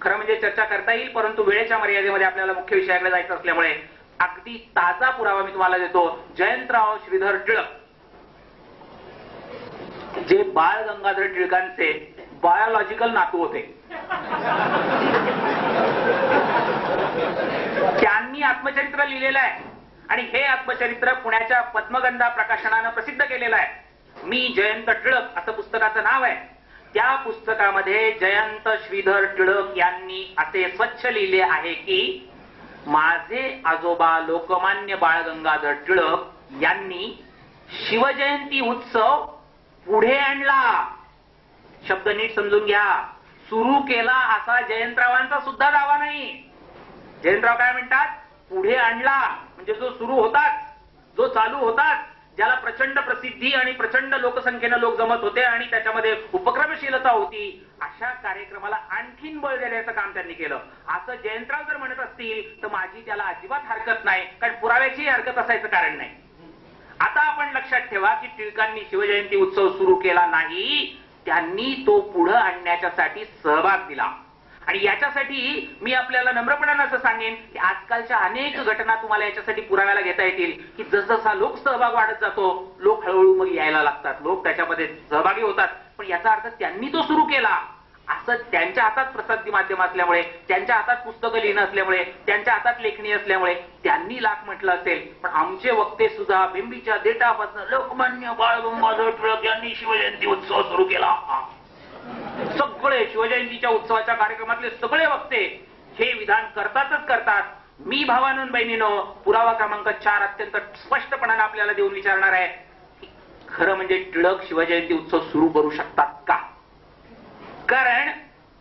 खरं म्हणजे चर्चा करता येईल परंतु वेळेच्या मर्यादेमध्ये आपल्याला मुख्य विषयाकडे जायचं असल्यामुळे अगदी ताजा पुरावा मी तुम्हाला देतो. जयंतराव श्रीधर टिळक जे बाळ गंगाधर टिळकांचे बायोलॉजिकल नातू होते, त्यांनी आत्मचरित्र लिहिलेलं आहे आणि हे आत्मचरित्र पुण्याच्या पद्मगंधा प्रकाशनानं प्रसिद्ध केलेलं आहे. मी जयंत टिळक असं पुस्तकाचं नाव आहे. त्या पुस्तकामध्ये जयंत श्रीधर टिळक यांनी असे स्वच्छ लिहिले आहे की माझे आजोबा लोकमान्य बाळ गंगाधर टिळक यांनी शिवजयंती उत्सव पुढे आणला. शब्द नीट समजून घ्या, सुरू केला असा जयंतरावांचा सुद्धा दावा नाही. जयंतराव काय म्हणतात? पुढे आणला, म्हणजे जो सुरू होतात, जो चालू होतात, ज्याला प्रचंड प्रसिद्धी आणि प्रचंड लोकसंख्येनं लोक जमत होते आणि त्याच्यामध्ये उपक्रमशीलता होती, अशा कार्यक्रमाला आणखीन बळ देण्याचं काम त्यांनी केलं. असं जयंतराव जर म्हणत असतील तर माझी त्याला अजिबात हरकत नाही, कारण पुराव्याची हरकत असायचं कारण नाही. आता आपण लक्षात ठेवा की टिळकांनी शिवजयंती उत्सव सुरू केला नाही, त्यांनी तो पुढे आणण्याच्यासाठी सहभाग दिला. आणि याच्यासाठी मी आपल्याला नम्रपणाने असं सांगेन की आजकालच्या अनेक घटना तुम्हाला याच्यासाठी पुराव्याला घेता येतील की जसजसा लोक सहभाग वाढत जातो, लोक हळूहळू मग यायला लागतात, लोक त्याच्यामध्ये सहभागी होतात. पण याचा अर्थ त्यांनी तो सुरू केला असं त्यांच्या हातात प्रसिद्धी माध्यम असल्यामुळे, त्यांच्या हातात पुस्तकं लिहिणं असल्यामुळे, त्यांच्या हातात लेखणी असल्यामुळे त्यांनी लाख म्हटलं असेल. पण आमचे वक्ते सुद्धा बिंबीच्या देठापासून लोकमान्य बाळ गंगाधर टिळक यांनी शिवजयंती उत्सव सुरू केला. सगळे शिवजयंतीच्या उत्सवाच्या कार्यक्रमातले सगळे वक्ते हे विधान करतातच करतात. मी भावांनो बहिणीनो पुरावा क्रमांक 4 अत्यंत स्पष्टपणाने आपल्याला देऊन विचारणार आहे की खरं म्हणजे टिळक शिवजयंती उत्सव सुरू करू शकतात का? कारण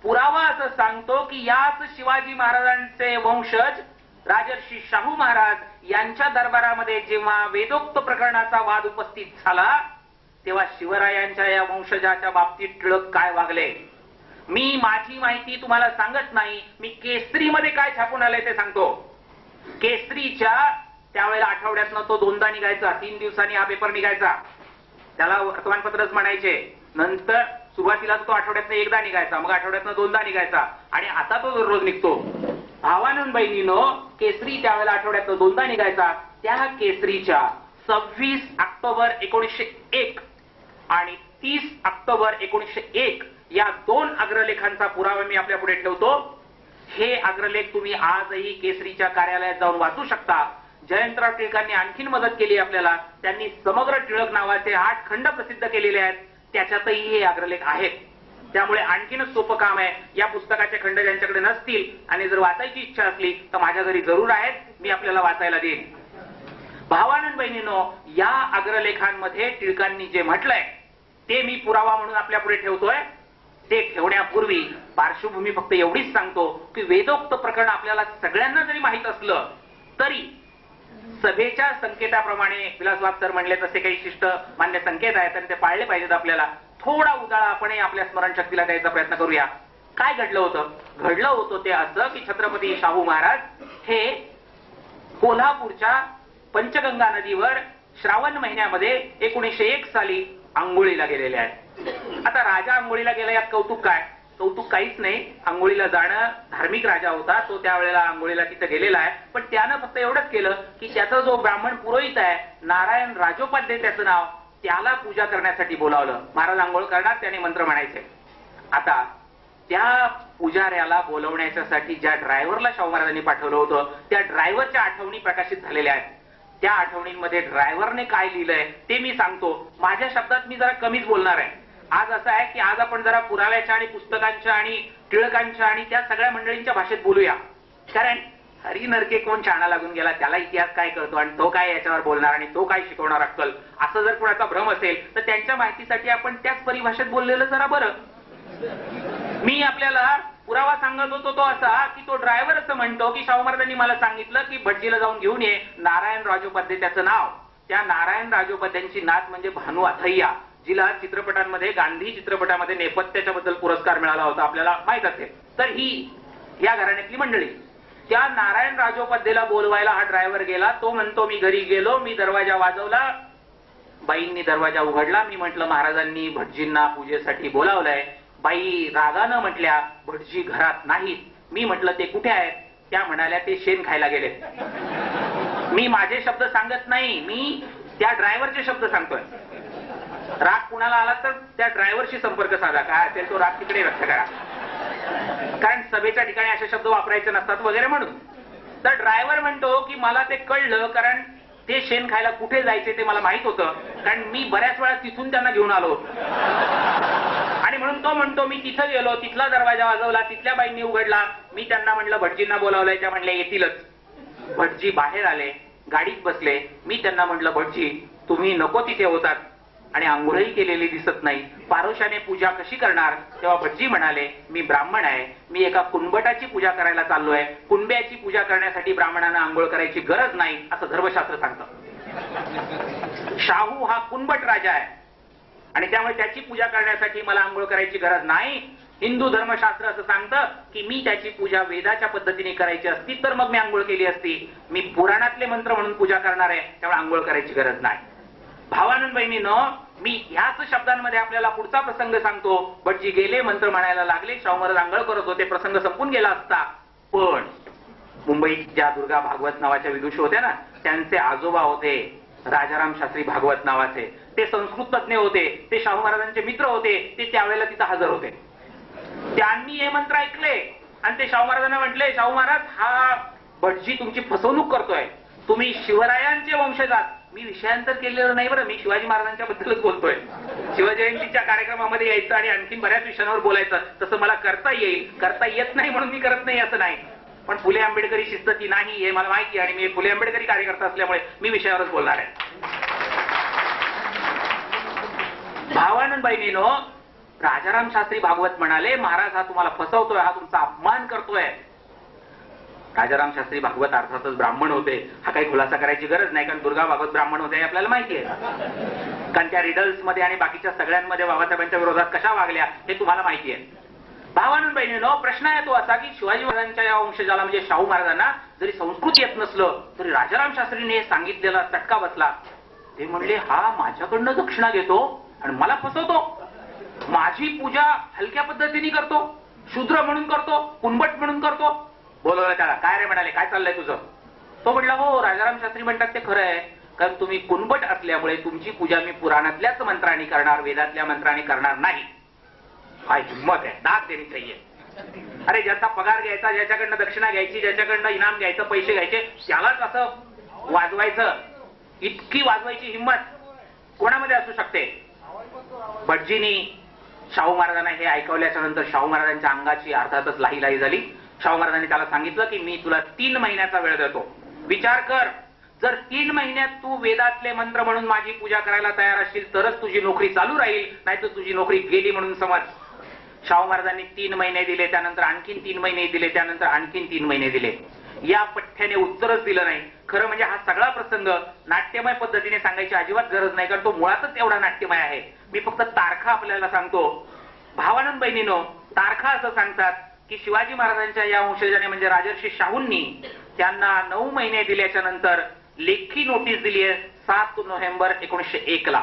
पुरावा असं सांगतो की याच शिवाजी महाराजांचे वंशज राजर्षी शाहू महाराज यांच्या दरबारामध्ये जेव्हा वेदोक्त प्रकरणाचा वाद उपस्थित झाला तेव्हा शिवरायांच्या या वंशजाच्या बाबतीत टिळक काय वागले. मी माझी माहिती तुम्हाला सांगत नाही, मी केसरीमध्ये काय छापून आलंय ते सांगतो. केसरीच्या त्यावेळेला आठवड्यातनं तो 2दा निघायचा, 3 दिवसांनी हा पेपर निघायचा, त्याला वर्तमानपत्रच म्हणायचे. नंतर सुरुवातीला तो आठवड्यातनं 1दा निघायचा, मग आठवड्यातनं 2दा निघायचा आणि आता तो दररोज निघतो. भावांनो बहिणीनो केसरी त्यावेळेला आठवड्यातनं 2दा निघायचा. त्या केसरीच्या 26 ऑक्टोबर 1901 आणि 30 ऑक्टोबर 1901 या 2 अग्रलेखांचा पुरावा मी आपल्या पुढे ठेवतो. हे अग्रलेख तुम्ही आजही केसरीच्या कार्यालयात जाऊन वाचू शकता. जयंतराव टिळकांनी आणखीन मदत केली आपल्याला. त्यांनी समग्र टिळक नावाचे 8 खंड प्रसिद्ध केलेले आहेत, त्याच्यातही हे अग्रलेख आहेत. त्यामुळे आणखीनच सोपं काम आहे. या पुस्तकाचे खंड ज्यांच्याकडे नसतील आणि जर वाचायची इच्छा असली तर माझ्या घरी जरूर आहेत, मी आपल्याला वाचायला देईन. भावांनो बहिणीनो या अग्रलेखांमध्ये टिळकांनी जे म्हटलंय ते मी पुरावा म्हणून आपल्या पुढे ठेवतोय. ते ठेवण्यापूर्वी पार्श्वभूमी फक्त एवढीच सांगतो की वेदोक्त प्रकरण आपल्याला सगळ्यांना जरी माहित असलं तरी सभेच्या संकेताप्रमाणे विलासबाग सर म्हणले तसे काही शिष्ट मान्य संकेत आहेत आणि ते पाळले पाहिजेत. आपल्याला थोडा उजाळा आपणही आपल्या स्मरणशक्तीला द्यायचा प्रयत्न करूया. काय घडलं होतं? घडलं होतं ते असं की छत्रपती शाहू महाराज हे कोल्हापूरच्या पंचगंगा नदीवर श्रावण महिन्यामध्ये 1901 साली आंघोळीला गेलेले आहेत. आता राजा आंघोळीला गेला यात कौतुक काय? कौतुक काहीच नाही. आंघोळीला जाणं धार्मिक राजा होता, तो त्यावेळेला आंघोळीला तिथे गेलेला आहे. पण त्यानं फक्त एवढंच केलं की त्याचा जो ब्राह्मण पुरोहित आहे नारायण राजोपाध्याय त्याचं नाव, त्याला पूजा करण्यासाठी बोलावलं. महाराज आंघोळ करणार, त्याने मंत्र म्हणायचे. आता त्या पुजाऱ्याला बोलवण्याच्यासाठी ज्या ड्रायव्हरला शाहू महाराजांनी पाठवलं होतं त्या ड्रायव्हरच्या आठवणी प्रकाशित झालेल्या आहेत. त्या आठवणींमध्ये ड्रायव्हरने काय लिहिलंय ते मी सांगतो. माझ्या शब्दात मी जरा कमीच बोलणार आहे. आज असं आहे की आज आपण जरा पुराव्याच्या आणि पुस्तकांच्या आणि टिळकांच्या आणि त्या सगळ्या मंडळींच्या भाषेत बोलूया. कारण हरी नरके कोण शाणा लागून गेला, त्याला इतिहास काय कळतो आणि तो काय याच्यावर बोलणार आणि तो काय शिकवणार अक्कल, असं जर कोणाचा भ्रम असेल तर त्यांच्या माहितीसाठी आपण त्याच परिभाषेत बोललेलं जरा बरं. मी आपल्याला पुरावा सांगत होतो तो असा की तो ड्रायव्हर असं म्हणतो की शाहू महाराजांनी मला सांगितलं की भटजीला जाऊन घेऊन ये, नारायण राजोपाध्याय त्याचं नाव. त्या नारायण राजोपाध्यांची नात म्हणजे भानू अथय्या, जिला चित्रपटांमध्ये गांधी चित्रपटामध्ये नेपथ्याच्या बद्दल पुरस्कार मिळाला होता, आपल्याला माहित असेल. तर ही या घराण्यातली मंडळी. त्या नारायण राजोपाध्यायला बोलवायला हा ड्रायव्हर गेला. तो म्हणतो मी घरी गेलो, मी दरवाजा वाजवला, बाईंनी दरवाजा उघडला. मी म्हटलं महाराजांनी भटजींना पूजेसाठी बोलावलंय. बाई रागानं म्हटल्या भटजी घरात नाहीत. मी म्हटलं ते कुठे आहेत? त्या म्हणाल्या ते शेण खायला गेले. मी माझे शब्द सांगत नाही, मी त्या ड्रायव्हरचे शब्द सांगतोय. राग कुणाला आला तर त्या ड्रायव्हरशी संपर्क साधा, काय असेल तो राग तिकडे व्यक्त करा, कारण सभेच्या ठिकाणी असे शब्द वापरायचे नसतात वगैरे म्हणून. तर ड्रायव्हर म्हणतो की मला ते कळलं, कारण ते शेण खायला कुठे जायचे ते मला माहित होतं, कारण मी बऱ्याच वेळा तिथून त्यांना घेऊन आलो आणि म्हणून तो म्हणतो मी तिथं गेलो, तिथला दरवाजा वाजवला, तिथल्या बाईंनी उघडला. मी त्यांना म्हणलं भटजींना बोलावलंय, त्या म्हणल्या येतीलच. भटजी बाहेर आले, गाडीत बसले. मी त्यांना म्हटलं भटजी तुम्ही नको तिथे होतात आणि आंघोळही केलेली दिसत नाही, पारोशाने पूजा कशी करणार? तेव्हा भटजी म्हणाले मी ब्राह्मण आहे, मी एका कुंभटाची पूजा करायला चाललोय. कुंभ्याची पूजा करण्यासाठी ब्राह्मणांना आंघोळ करायची गरज नाही असं धर्मशास्त्र सांगतं. शाहू हा कुणबट राजा आहे आणि त्यामुळे त्याची पूजा करण्यासाठी मला आंघोळ करायची गरज नाही. हिंदू धर्मशास्त्र असं सांगतं की मी त्याची पूजा वेदाच्या पद्धतीने करायची असती तर मग मी आंघोळ केली असती. मी पुराणातले मंत्र म्हणून पूजा करणार आहे, त्यामुळे आंघोळ करायची गरज नाही. भावानंद बहिणीनं, मी ह्याच शब्दांमध्ये आपल्याला पुढचा प्रसंग सांगतो. भटजी गेले, मंत्र म्हणायला लागले, शाहू महाराज आंघोळ करत होते, प्रसंग संपून गेला असता. पण मुंबईत ज्या दुर्गा भागवत नावाच्या विदुषी होत्या ना, त्यांचे आजोबा होते राजाराम शास्त्री भागवत नावाचे. ते संस्कृत तज्ञ होते, ते शाहू महाराजांचे मित्र होते, ते त्यावेळेला तिथं हजर होते. त्यांनी हे मंत्र ऐकले आणि ते शाहू महाराजांना म्हटले, शाहू महाराज हा भटजी तुमची फसवणूक करतोय, तुम्ही शिवरायांचे वंशजात. मी विषयांतर केलेलं नाही बरं, मी शिवाजी महाराजांच्या बद्दलच बोलतोय. शिवजयंतीच्या कार्यक्रमामध्ये यायचं आणि आणखीन बऱ्याच विषयांवर बोलायचं, तसं मला करता येईल. करता येत नाही म्हणून मी करत नाही असं नाही, पण फुले आंबेडकरी शिस्त ती नाही हे मला माहिती आणि मी फुले आंबेडकरी कार्यकर्ता असल्यामुळे मी विषयावरच बोलणार आहे. भावानंद बहिणीनो, राजाराम शास्त्री भागवत म्हणाले, महाराज हा तुम्हाला फसवतोय, हा तुमचा अपमान करतोय. राजाराम शास्त्री भागवत अर्थातच ब्राह्मण होते, हा काही खुलासा करायची गरज नाही, कारण दुर्गा भागवत ब्राह्मण होते हे आपल्याला माहिती आहे. कारण त्या रिडल्स मध्ये आणि बाकीच्या सगळ्यांमध्ये बाबासाहेबांच्या विरोधात कशा वागल्या हे तुम्हाला माहिती आहे. भावानंद बहिणीनो, प्रश्न आहे तो असा की शिवाजी महाराजांच्या या वंशजाला म्हणजे शाहू महाराजांना जरी संस्कृत येत नसलं तरी राजाराम शास्त्रीने हे सांगितलेला चटका बसला. ते म्हणले, हा माझ्याकडनं दक्षिणा घेतो आणि मला फसवतो, माझी पूजा हलक्या पद्धतीने करतो, शूद्र म्हणून करतो, कुणबट म्हणून करतो. बोलवलं त्याला, काय रे म्हणाले, काय चाललंय तुझं? तो म्हटला, हो राजाराम शास्त्री म्हणतात ते खरं आहे, कारण तुम्ही कुणबट असल्यामुळे तुमची पूजा मी पुराणातल्याच मंत्रांनी करणार, वेदातल्या मंत्रांनी करणार नाही. हा हिंमत आहे, दाद देणी चाहिए. अरे ज्याचा पगार घ्यायचा, ज्याच्याकडनं दक्षिणा घ्यायची, ज्याच्याकडनं इनाम घ्यायचं, पैसे घ्यायचे, त्यालाच असं वाजवायचं, इतकी वाजवायची हिंमत कोणामध्ये असू शकते? भटजींनी शाहू महाराजांना हे ऐकवल्याच्या नंतर शाहू महाराजांच्या अंगाची अर्थातच लाही लाही झाली. शाहू महाराजांनी त्याला सांगितलं की मी तुला 3 महिन्याचा वेळ देतो, विचार कर. जर 3 महिन्यात तू वेदातले मंत्र म्हणून माझी पूजा करायला तयार असशील तरच तुझी नोकरी चालू राहील, नाहीतर तुझी नोकरी गेली म्हणून समज. शाहू महाराजांनी 3 महिने दिले, त्यानंतर आणखीन 3 महिने दिले, त्यानंतर आणखीन 3 महिने दिले. या पठ्ठ्याने उत्तरच दिलं नाही. खरं म्हणजे हा सगळा प्रसंग नाट्यमय पद्धतीने सांगायची अजिबात गरज नाही, कारण तो मुळातच एवढा नाट्यमय आहे. मी फक्त तारखा आपल्याला सांगतो. भावानंद बहिणीनो, तारखा असं सांगतात की शिवाजी महाराजांच्या या वंशजाने म्हणजे राजर्षी शाहूंनी त्यांना 9 महिने दिल्याच्या नंतर लेखी नोटीस दिली आहे 7 नोव्हेंबर 1901 ला.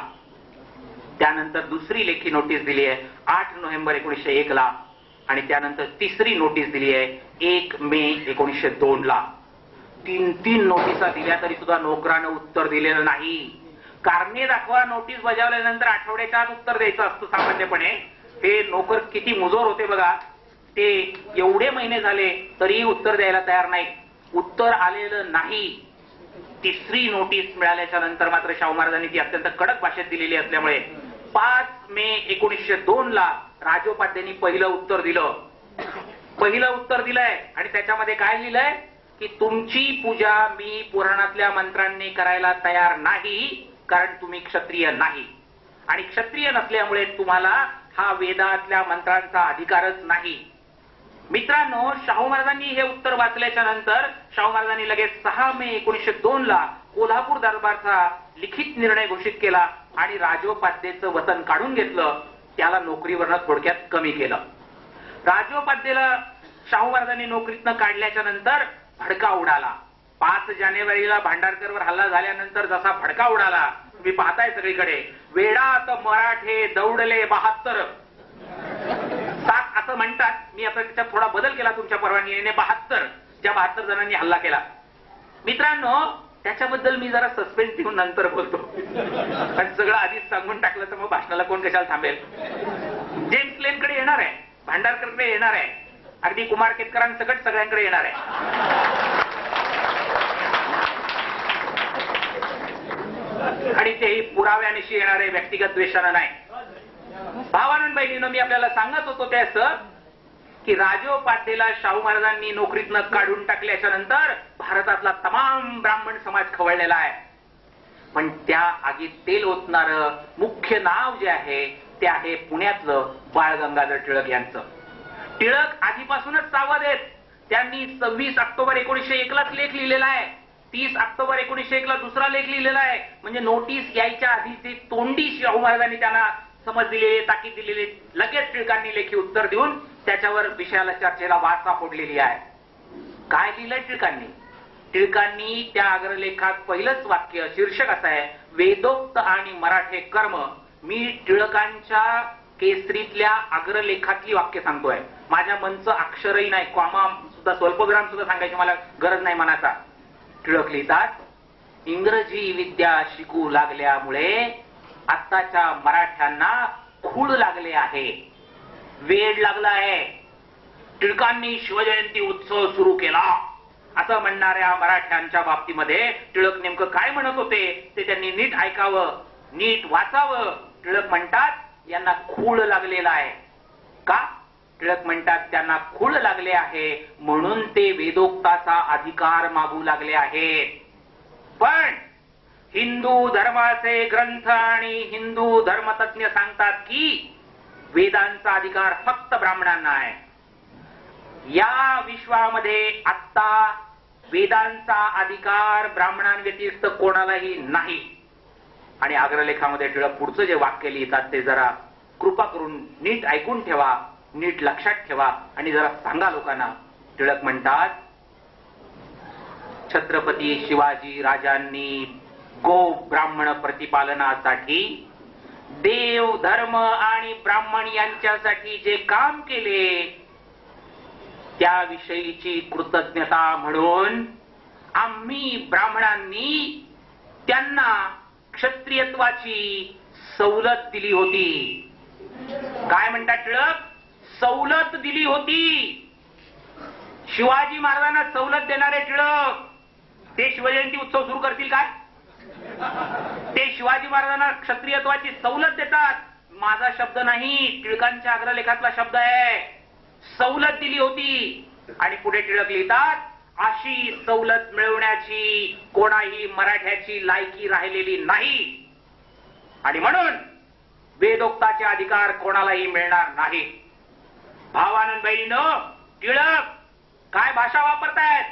त्यानंतर दुसरी लेखी नोटीस दिली आहे 8 नोव्हेंबर 1901 ला आणि त्यानंतर तिसरी नोटीस दिली आहे 1 मे 1902 ला. 3 नोटिसा दिल्या तरी सुद्धा नोकरानं उत्तर दिलेलं नाही. कारणे दाखवा नोटीस बजावल्यानंतर आठवड्याच्या आत उत्तर द्यायचं असतं सामान्यपणे. हे नोकर किती मुजोर होते बघा, ते एवढे महिने झाले तरीही उत्तर द्यायला तयार नाही. उत्तर आलेलं नाही. तिसरी नोटीस मिळाल्याच्या नंतर मात्र शाहू महाराजांनी ती अत्यंत कडक भाषेत दिलेली असल्यामुळे 5 मे 1902 ला राजोपाध्यांनी पहिलं उत्तर दिलं. पहिलं उत्तर दिलंय आणि त्याच्यामध्ये काय लिहिलंय की तुमची पूजा मी पुराणातल्या मंत्रांनी करायला तयार नाही, कारण तुम्ही क्षत्रिय नाही आणि क्षत्रिय नसल्यामुळे तुम्हाला हा वेदातल्या मंत्रांचा अधिकारच नाही. मित्रांनो, शाहू महाराजांनी हे उत्तर वाचल्याच्या नंतर शाहू महाराजांनी लगेच 6 मे 1902 ला कोल्हापूर दरबारचा लिखित निर्णय घोषित केला आणि राजोपाध्येचं वतन काढून घेतलं. त्याला नोकरीवरनं थोडक्यात कमी केलं. राजोपाध्येला शाहू महाराजांनी नोकरीतनं काढल्याच्या नंतर भडका उडाला. 5 जानेवारीला भांडारकरवर हल्ला झाल्यानंतर जसा भडका उडाला तुम्ही पाहताय सगळीकडे. वेडात मराठे दौडले 72 7 असं म्हणतात. मी आता त्याच्यात थोडा बदल केला तुमच्या परवानगीने. 72 ज्या 72 जणांनी हल्ला केला. मित्रांनो, त्याच्याबद्दल मी जरा सस्पेन्स ठेवून नंतर बोलतो, कारण सगळं आधीच सांगून टाकलं तर मग भाषणाला कोण कशाला थांबेल. जेम्स लेनकडे येणार आहे, भांडारकरकडे येणार आहे, अगदी कुमार केतकरांसकट सगळ्यांकडे येणार आहे. आणि तेही पुराव्यानिशी येणार आहे, व्यक्तिगत द्वेषानं नाही. भावानंद बहिणीनं, मी आपल्याला सांगत होतो ते असं की राजोपाध्येला शाहू महाराजांनी नोकरीतनं काढून टाकल्याच्या नंतर भारतातला तमाम ब्राह्मण समाज खवळलेला आहे. पण त्या आगीत तेल ओतणार मुख्य नाव जे आहे ते आहे पुण्यातलं बाळ गंगाधर टिळक यांचं. टिळक आधीपासूनच सावध आहेत. त्यांनी 26 ऑक्टोबर 1901 लाच लेख लिहिलेला आहे. 30 ऑक्टोबर 1901 ला दुसरा लेख लिहिलेला आहे. म्हणजे नोटीस यायच्या आधीचे तोंडी शाहू महाराजांनी त्यांना समज दिलेली, ताकीद दिलेली, लगेच टिळकांनी लेखी उत्तर देऊन त्याच्यावर विषयाला चर्चेला वाचा फोडलेली आहे. काय लिहिलंय टिळकांनी? टिळकांनी त्या अग्रलेखात पहिलंच वाक्य, शीर्षक असं आहे, वेदोक्त आणि मराठे कर्म. मी टिळकांच्या केसरीतल्या अग्रलेखातली वाक्य सांगतोय. माझ्या मनचं अक्षरही नाही, कॉमा सुद्धा, स्वल्पविराम सुद्धा सांगायची मला गरज नाही मनाचा. टिळक लिहितात, इंग्रजी विद्या शिकू लागल्यामुळे आत्ताच्या मराठ्यांना खूळ लागले आहे, वेड लागला आहे. टिळकांनी शिवजयंती उत्सव सुरू केला असं म्हणणाऱ्या मराठ्यांच्या बाबतीमध्ये टिळक नेमकं काय म्हणत होते ते त्यांनी नीट ऐकावं, नीट वाचावं. टिळक म्हणतात यांना खूळ लागलेला आहे. का? टिळक म्हणतात त्यांना खूळ लागले आहे म्हणून ते वेदोक्ताचा अधिकार मागू लागले आहेत. पण हिंदू धर्माचे ग्रंथ आणि हिंदू धर्मतज्ञ सांगतात की वेदांचा अधिकार फक्त ब्राह्मणांना आहे. या विश्वामध्ये आत्ता वेदांचा अधिकार ब्राह्मणांव्यतिरिक्त कोणालाही नाही. आणि अग्रलेखामध्ये टिळक पुढचं जे वाक्य लिहितात ते जरा कृपा करून नीट ऐकून ठेवा, नीट लक्षात ठेवा आणि जरा सांगा लोकांना. टिळक म्हणतात, छत्रपती शिवाजी राजांनी गो ब्राह्मण प्रतिपालनासाठी, देव धर्म आणि ब्राह्मण यांच्यासाठी जे काम केले त्याविषयीची कृतज्ञता म्हणून आम्ही ब्राह्मणांनी त्यांना क्षत्रियत्वाची सवलत दिली होती. काय म्हणतात टिळक? सवलत दिली होती. शिवाजी महाराजांना सवलत देणारे टिळक ते शिवजयंती उत्सव सुरू करतील काय? ते शिवाजी महाराजांना क्षत्रियत्वाची सवलत देतात. माझा शब्द नाही, टिळकांच्या अग्रलेखातला शब्द आहे. सवलत दिली होती. आणि पुढे टिळक लिहितात, अशी सवलत मिळवण्याची कोणाही मराठ्याची लायकी राहिलेली नाही आणि म्हणून वेदोक्ताचे अधिकार कोणालाही मिळणार नाही. भावानंद बहिणीनं, टिळक काय भाषा वापरतायत?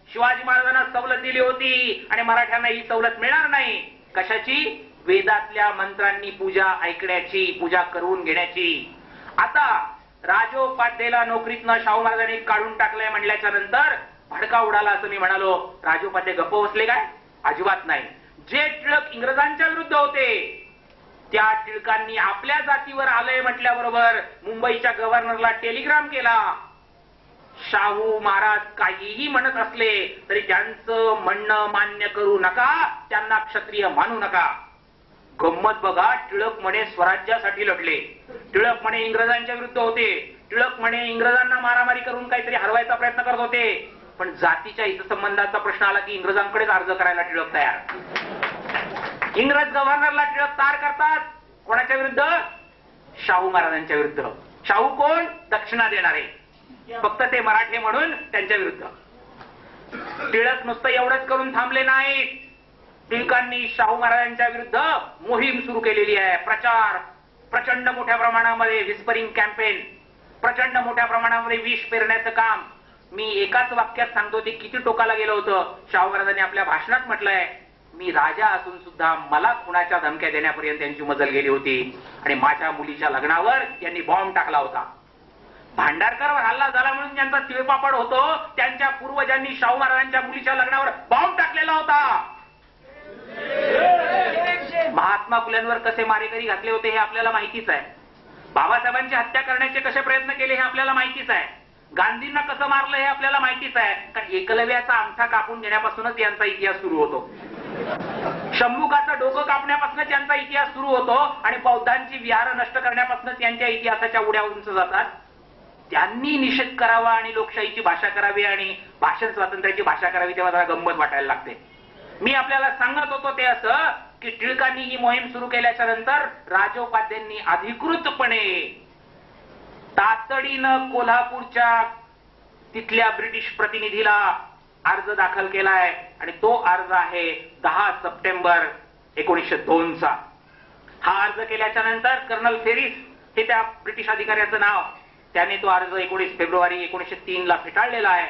शिवाजी महाराजांना सवलत दिली होती आणि मराठ्यांना ही सवलत मिळणार नाही. कशाची? वेदातल्या मंत्रांनी पूजा ऐकण्याची, पूजा करून घेण्याची. आता राजोपाध्येला नोकरीतनं शाहू महाराजांनी काढून टाकलंय म्हणल्याच्या नंतर भडका उडाला असं मी म्हणालो. राजोपाध्ये गप्प बसले काय? अजिबात नाही. जे टिळक इंग्रजांच्या विरुद्ध होते त्या टिळकांनी आपल्या जातीवर आलंय म्हटल्याबरोबर मुंबईच्या गव्हर्नरला टेलिग्राम केला. शाहू महाराज काहीही म्हणत असले तरी त्यांचं म्हणणं मान्य करू नका, त्यांना क्षत्रिय मानू नका. गंमत बघा, टिळक म्हणे स्वराज्यासाठी लढले, टिळक म्हणे इंग्रजांच्या विरुद्ध होते, टिळक म्हणे इंग्रजांना मारामारी करून काहीतरी हरवायचा प्रयत्न करत होते. पण जातीच्या हितसंबंधाचा प्रश्न आला की इंग्रजांकडेच अर्ज करायला टिळक तयार. इंग्रज गव्हर्नरला टिळक तार करतात. कोणाच्या विरुद्ध? शाहू महाराजांच्या विरुद्ध. शाहू कोण? दक्षिणा देणारे, फक्त ते मराठे म्हणून त्यांच्या विरुद्ध. टिळक नुसतं एवढंच करून थांबले नाहीत. टिळकांनी शाहू महाराजांच्या विरुद्ध मोहीम सुरू केलेली आहे. प्रचार, प्रचंड मोठ्या प्रमाणामध्ये व्हिस्परिंग कॅम्पेन, प्रचंड मोठ्या प्रमाणामध्ये विष पेरण्याचं काम. मी एकाच वाक्यात सांगतो ते किती टोकाला गेलं होतं. शाहू महाराजांनी आपल्या भाषणात म्हटलंय, मी राजा असून सुद्धा मला खुणाच्या धमक्या देण्यापर्यंत त्यांची मजल गेली होती आणि माझ्या मुलीच्या लग्नावर त्यांनी बॉम्ब टाकला होता. भांडारकरवर हल्ला झाला म्हणून ज्यांचा तिळपापड होतो त्यांच्या पूर्वजांनी शाहू महाराजांच्या मुलीच्या लग्नावर बॉम्ब टाकलेला होता. महात्मा फुल्यांवर कसे मारेकरी घातले होते हे आपल्याला माहितीच आहे. बाबासाहेबांची हत्या करण्याचे कसे प्रयत्न केले हे आपल्याला माहितीच आहे. गांधींना कसं मारलं हे आपल्याला माहितीच आहे. कारण एकलव्याचा अंगठा कापून घेण्यापासूनच यांचा इतिहास सुरू होतो. शंभुकाचं डोकं कापण्यापासूनच यांचा इतिहास सुरू होतो आणि बौद्धांची विहार नष्ट करण्यापासूनच यांच्या इतिहासाच्या उड्या उंच जातात. त्यांनी निषेध करावा आणि लोकशाहीची भाषा करावी आणि भाषण स्वातंत्र्याची भाषा करावी तेव्हा जरा गंमत वाटायला लागते. मी आपल्याला सांगत होतो ते असं की टिळकांनी ही मोहीम सुरू केल्याच्या नंतर राजोपाध्यांनी अधिकृतपणे तातडीनं कोल्हापूरच्या तिथल्या ब्रिटिश प्रतिनिधीला अर्ज दाखल केलाय आणि तो अर्ज आहे 10 सप्टेंबर 1902 चा. हा अर्ज केल्याच्या नंतर कर्नल फेरिस हे त्या ब्रिटिश अधिकाऱ्याचं नाव, त्याने तो अर्ज 19 फेब्रुवारी 1903 ला फेटाळलेला आहे.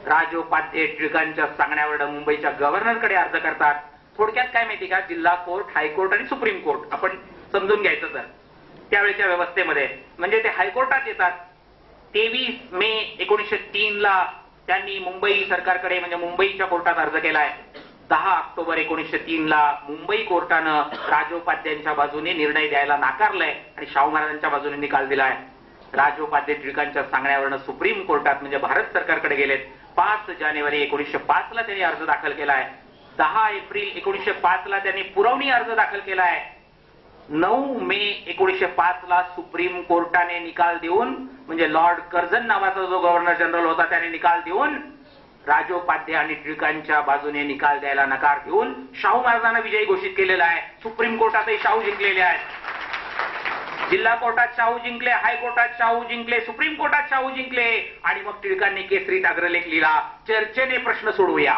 राजोपाध्ये टिळकांच्या सांगण्यावर मुंबईच्या गव्हर्नरकडे अर्ज करतात. थोडक्यात काय माहिती का, जिल्हा कोर्ट, हायकोर्ट आणि सुप्रीम कोर्ट आपण समजून घ्यायचं तर त्यावेळेच्या व्यवस्थेमध्ये, म्हणजे ते हायकोर्टात येतात. 23 मे 1903 ला त्यांनी मुंबई सरकारकडे म्हणजे मुंबईच्या कोर्टात अर्ज केलाय. 10 ऑक्टोबर 1903 ला मुंबई कोर्टानं राजोपाध्यांच्या बाजूने निर्णय द्यायला नाकारलाय आणि शाहू महाराजांच्या बाजूने निकाल दिलाय. राजोपाध्ये टिळकांच्या सांगण्यावरनं सुप्रीम कोर्टात म्हणजे भारत सरकारकडे गेलेत. 5 जानेवारी 1905 ला त्यांनी अर्ज दाखल केलाय. 10 एप्रिल 1905 ला त्यांनी पुरवणी अर्ज दाखल केलाय. 9 मे 1905 ला सुप्रीम कोर्टाने निकाल देऊन म्हणजे लॉर्ड कर्झन नावाचा जो गव्हर्नर जनरल होता त्याने निकाल देऊन राजोपाध्ये आणि टिळकांच्या बाजूने निकाल द्यायला नकार देऊन शाहू महाराजांना विजयी घोषित केलेला आहे. सुप्रीम कोर्टातही शाहू जिंकलेले आहेत, जिल्हा कोर्टात शाहू जिंकले, हायकोर्टात शाहू जिंकले, सुप्रीम कोर्टात शाहू जिंकले. आणि मग टिळकांनी केसरीत अग्रलेख लिहिला, चर्चेने प्रश्न सोडवूया.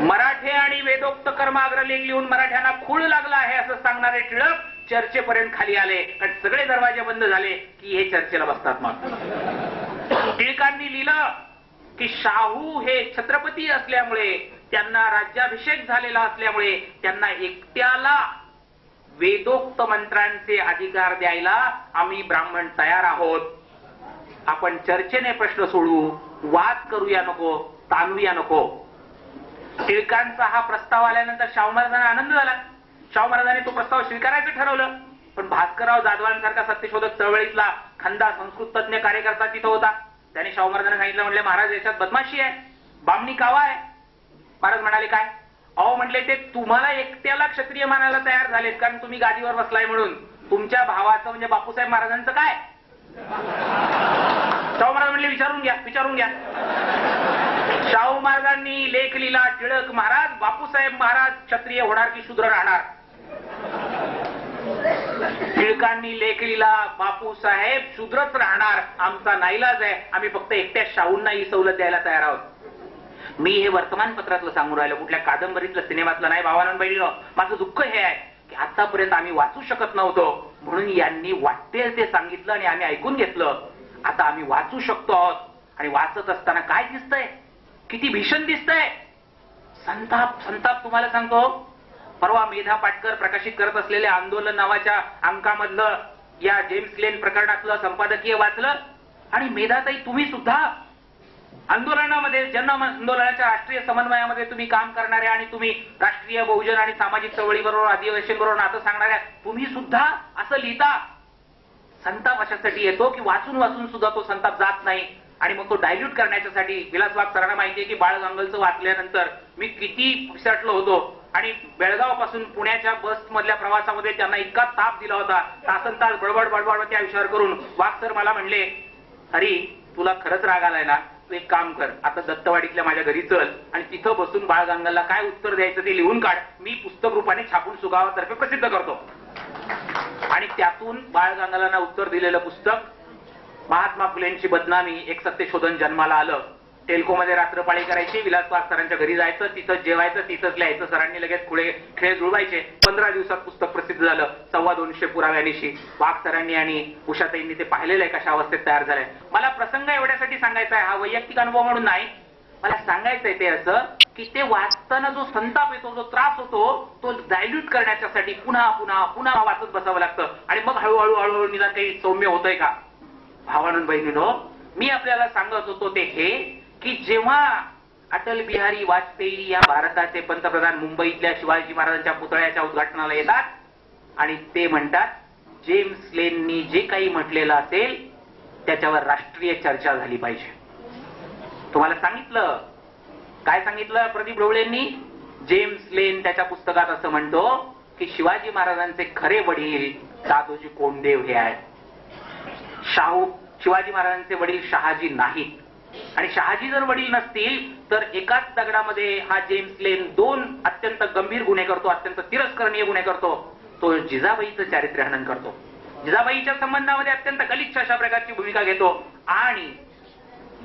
मराठे आणि वेदोक्त कर्म अग्रलेख लिहून मराठ्यांना खूळ लागला आहे असं सांगणारे टिळक चर्चेपर्यंत खाली आले, कारण सगळे दरवाजे बंद झाले की हे चर्चेला बसतात. मग टिळकांनी लिहिलं की शाहू हे छत्रपती असल्यामुळे, त्यांना राज्याभिषेक झालेला असल्यामुळे त्यांना एकट्याला वेदोक्त मंत्रांचे अधिकार द्यायला आम्ही ब्राह्मण तयार आहोत. आपण चर्चेने प्रश्न सोडवू, वाद करूया नको, ताणूया नको. टिळकांचा हा प्रस्ताव आल्यानंतर शाहू महाराजांना आनंद झाला. शाहू महाराजांनी तो प्रस्ताव स्वीकारायचं ठरवलं. पण भास्करराव जाधवांसारखा सत्यशोधक चळवळीतला खंदा संस्कृत तज्ञ कार्यकर्ता तिथं होता. त्याने शाहू महाराजांना सांगितलं, म्हणले महाराज याच्यात बदमाशी आहे, बामणी कावा आहे. महाराज म्हणाले काय? अहो म्हटले ते तुम्हाला एकट्याला क्षत्रिय मानायला तयार झालेत कारण तुम्ही गादीवर बसलाय म्हणून. तुमच्या भावाचं म्हणजे बापूसाहेब महाराजांचं काय? शाहू महाराज म्हणले विचारून घ्या, विचारून घ्या. शाहू महाराजांनी लेख लिहिला, टिळक महाराज बापूसाहेब महाराज क्षत्रिय होणार की शूद्र राहणार. टिळकांनी लेख लिहिला, बापूसाहेब शूद्रच राहणार, आमचा नाईलाज आहे, आम्ही फक्त एकट्या शाहूंना ही सवलत द्यायला तयार आहोत. मी हे वर्तमानपत्रातलं सांगून राहिलो, कुठल्या कादंबरीतलं, सिनेमातलं नाही. भावानं बहिणीनं, माझं दुःख हे आहे की आतापर्यंत आम्ही वाचू शकत नव्हतो म्हणून यांनी वाटेल ते सांगितलं आणि आम्ही ऐकून घेतलं. आता आम्ही वाचू शकतो आहोत आणि वाचत असताना काय दिसतंय, किती भीषण दिसतंय. संताप, संताप. तुम्हाला सांगतो, परवा मेधा पाटकर प्रकाशित करत असलेल्या आंदोलन नावाच्या अंकामधलं या जेम्स लेन प्रकरणातलं संपादकीय वाचलं. आणि मेधाताई, तुम्ही सुद्धा आंदोलनामध्ये, जन आंदोलनाच्या राष्ट्रीय समन्वयामध्ये तुम्ही काम करणाऱ्या आणि तुम्ही राष्ट्रीय बहुजन आणि सामाजिक चळवळीबरोबर, आदिवासींबरोबर नातं सांगणाऱ्या, तुम्ही सुद्धा असं लिहिता. संताप अशासाठी येतो की वाचून वाचून सुद्धा तो संताप जात नाही. आणि मग तो डायल्यूट करण्याच्यासाठी विलास वाघ सरांना माहिती आहे की बाळ गांगलचं वाचल्यानंतर मी किती पिसाटलो होतो. आणि बेळगाव पासून पुण्याच्या बस मधल्या प्रवासामध्ये त्यांना इतका ताप दिला होता, तासन तास बडबड बडबड त्या विषयावर करून. वाघ सर मला म्हणले, हरी तुला खरंच राग आलाय ना, तू एक काम कर, आता दत्तवाडीतल्या माझ्या घरी चल आणि तिथं बसून बाळ गांगलला काय उत्तर द्यायचं ते लिहून काढ, मी पुस्तक रूपाने छापून सुगावातर्फे प्रसिद्ध करतो. आणि त्यातून बाळ गांगलांना उत्तर दिलेलं पुस्तक महात्मा फुलेंची बदनामी एक सत्यशोधन जन्माला आलं. टेल्कोमध्ये रात्रपाळी करायची, विलास वाघ सरांच्या घरी जायचं, तिथंच जेवायचं, तिथंच लिहायचं. सरांनी लगेच पुढे खेळ जुळवायचे. 15 दिवसात पुस्तक प्रसिद्ध झालं. 250 पुराव्यानिशी. वाघ सरांनी आणि उषाताईंनी ते पाहिलेलं आहे कशा अवस्थेत तयार झालंय. मला प्रसंग एवढ्यासाठी सांगायचा आहे, हा वैयक्तिक अनुभव म्हणून नाही, मला सांगायचंय ते असं की ते वाचताना जो संताप येतो, जो त्रास होतो, तो डायल्यूट करण्याच्यासाठी पुन्हा पुन्हा पुन्हा वाचत बसावं लागतं. आणि मग हळूहळू हळूहळू निदान काही सौम्य होतंय का. भावानं बहिणीनो, मी आपल्याला सांगत होतो ते हे की जेव्हा अटल बिहारी वाजपेयी या भारताचे पंतप्रधान मुंबईतल्या शिवाजी महाराजांच्या पुतळ्याच्या उद्घाटनाला येतात आणि ते म्हणतात जेम्स लेननी जे काही म्हटलेलं असेल त्याच्यावर राष्ट्रीय चर्चा झाली पाहिजे. तुम्हाला सांगितलं, काय सांगितलं प्रदीप ढवळेंनी? जेम्स लेन त्याच्या पुस्तकात असं म्हणतो की शिवाजी महाराजांचे खरे वडील दादोजी कोंडदेव हे आहेत. शिवाजी महाराजांचे वडील शहाजी नाहीत. आणि शहाजी जर वडील नसतील तर एकाच दगडामध्ये हा जेम्स लेन 2 अत्यंत गंभीर गुन्हे करतो, अत्यंत तिरस्करणीय गुन्हे करतो. तो जिजाबाईचं चारित्र्यहनन करतो, जिजाबाईच्या संबंधामध्ये अत्यंत गलिच्छ अशा प्रकारची भूमिका घेतो. आणि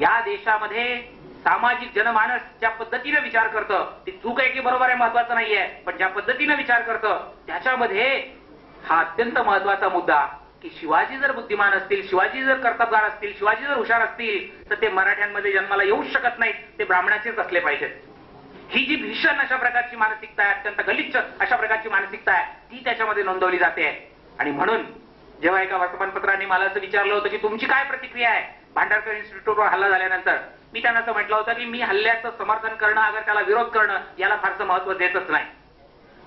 या देशामध्ये सामाजिक जनमानस ज्या पद्धतीने विचार करतं, ती चूक आहे की बरोबर आहे महत्वाचं नाहीये, पण ज्या पद्धतीने विचार करतं त्याच्यामध्ये हा अत्यंत महत्वाचा मुद्दा की शिवाजी जर बुद्धिमान असतील, शिवाजी जर कर्तबगार असतील, शिवाजी जर हुशार असतील तर ते मराठ्यांमध्ये जन्माला येऊच शकत नाहीत, ते ब्राह्मणाचेच असले पाहिजेत. ही जी भीषण अशा प्रकारची मानसिकता आहे, अत्यंत गलिच्छ अशा प्रकारची मानसिकता आहे, ती त्याच्यामध्ये नोंदवली जाते. आणि म्हणून जेव्हा एका वर्तमानपत्राने मला असं विचारलं होतं की तुमची काय प्रतिक्रिया आहे भांडारकर इन्स्टिट्यूटवर हल्ला झाल्यानंतर, मी त्यांना असं म्हटलं होतं की मी हल्ल्याचं समर्थन करणं, अगर त्याला विरोध करणं याला फारसं महत्व देतच नाही.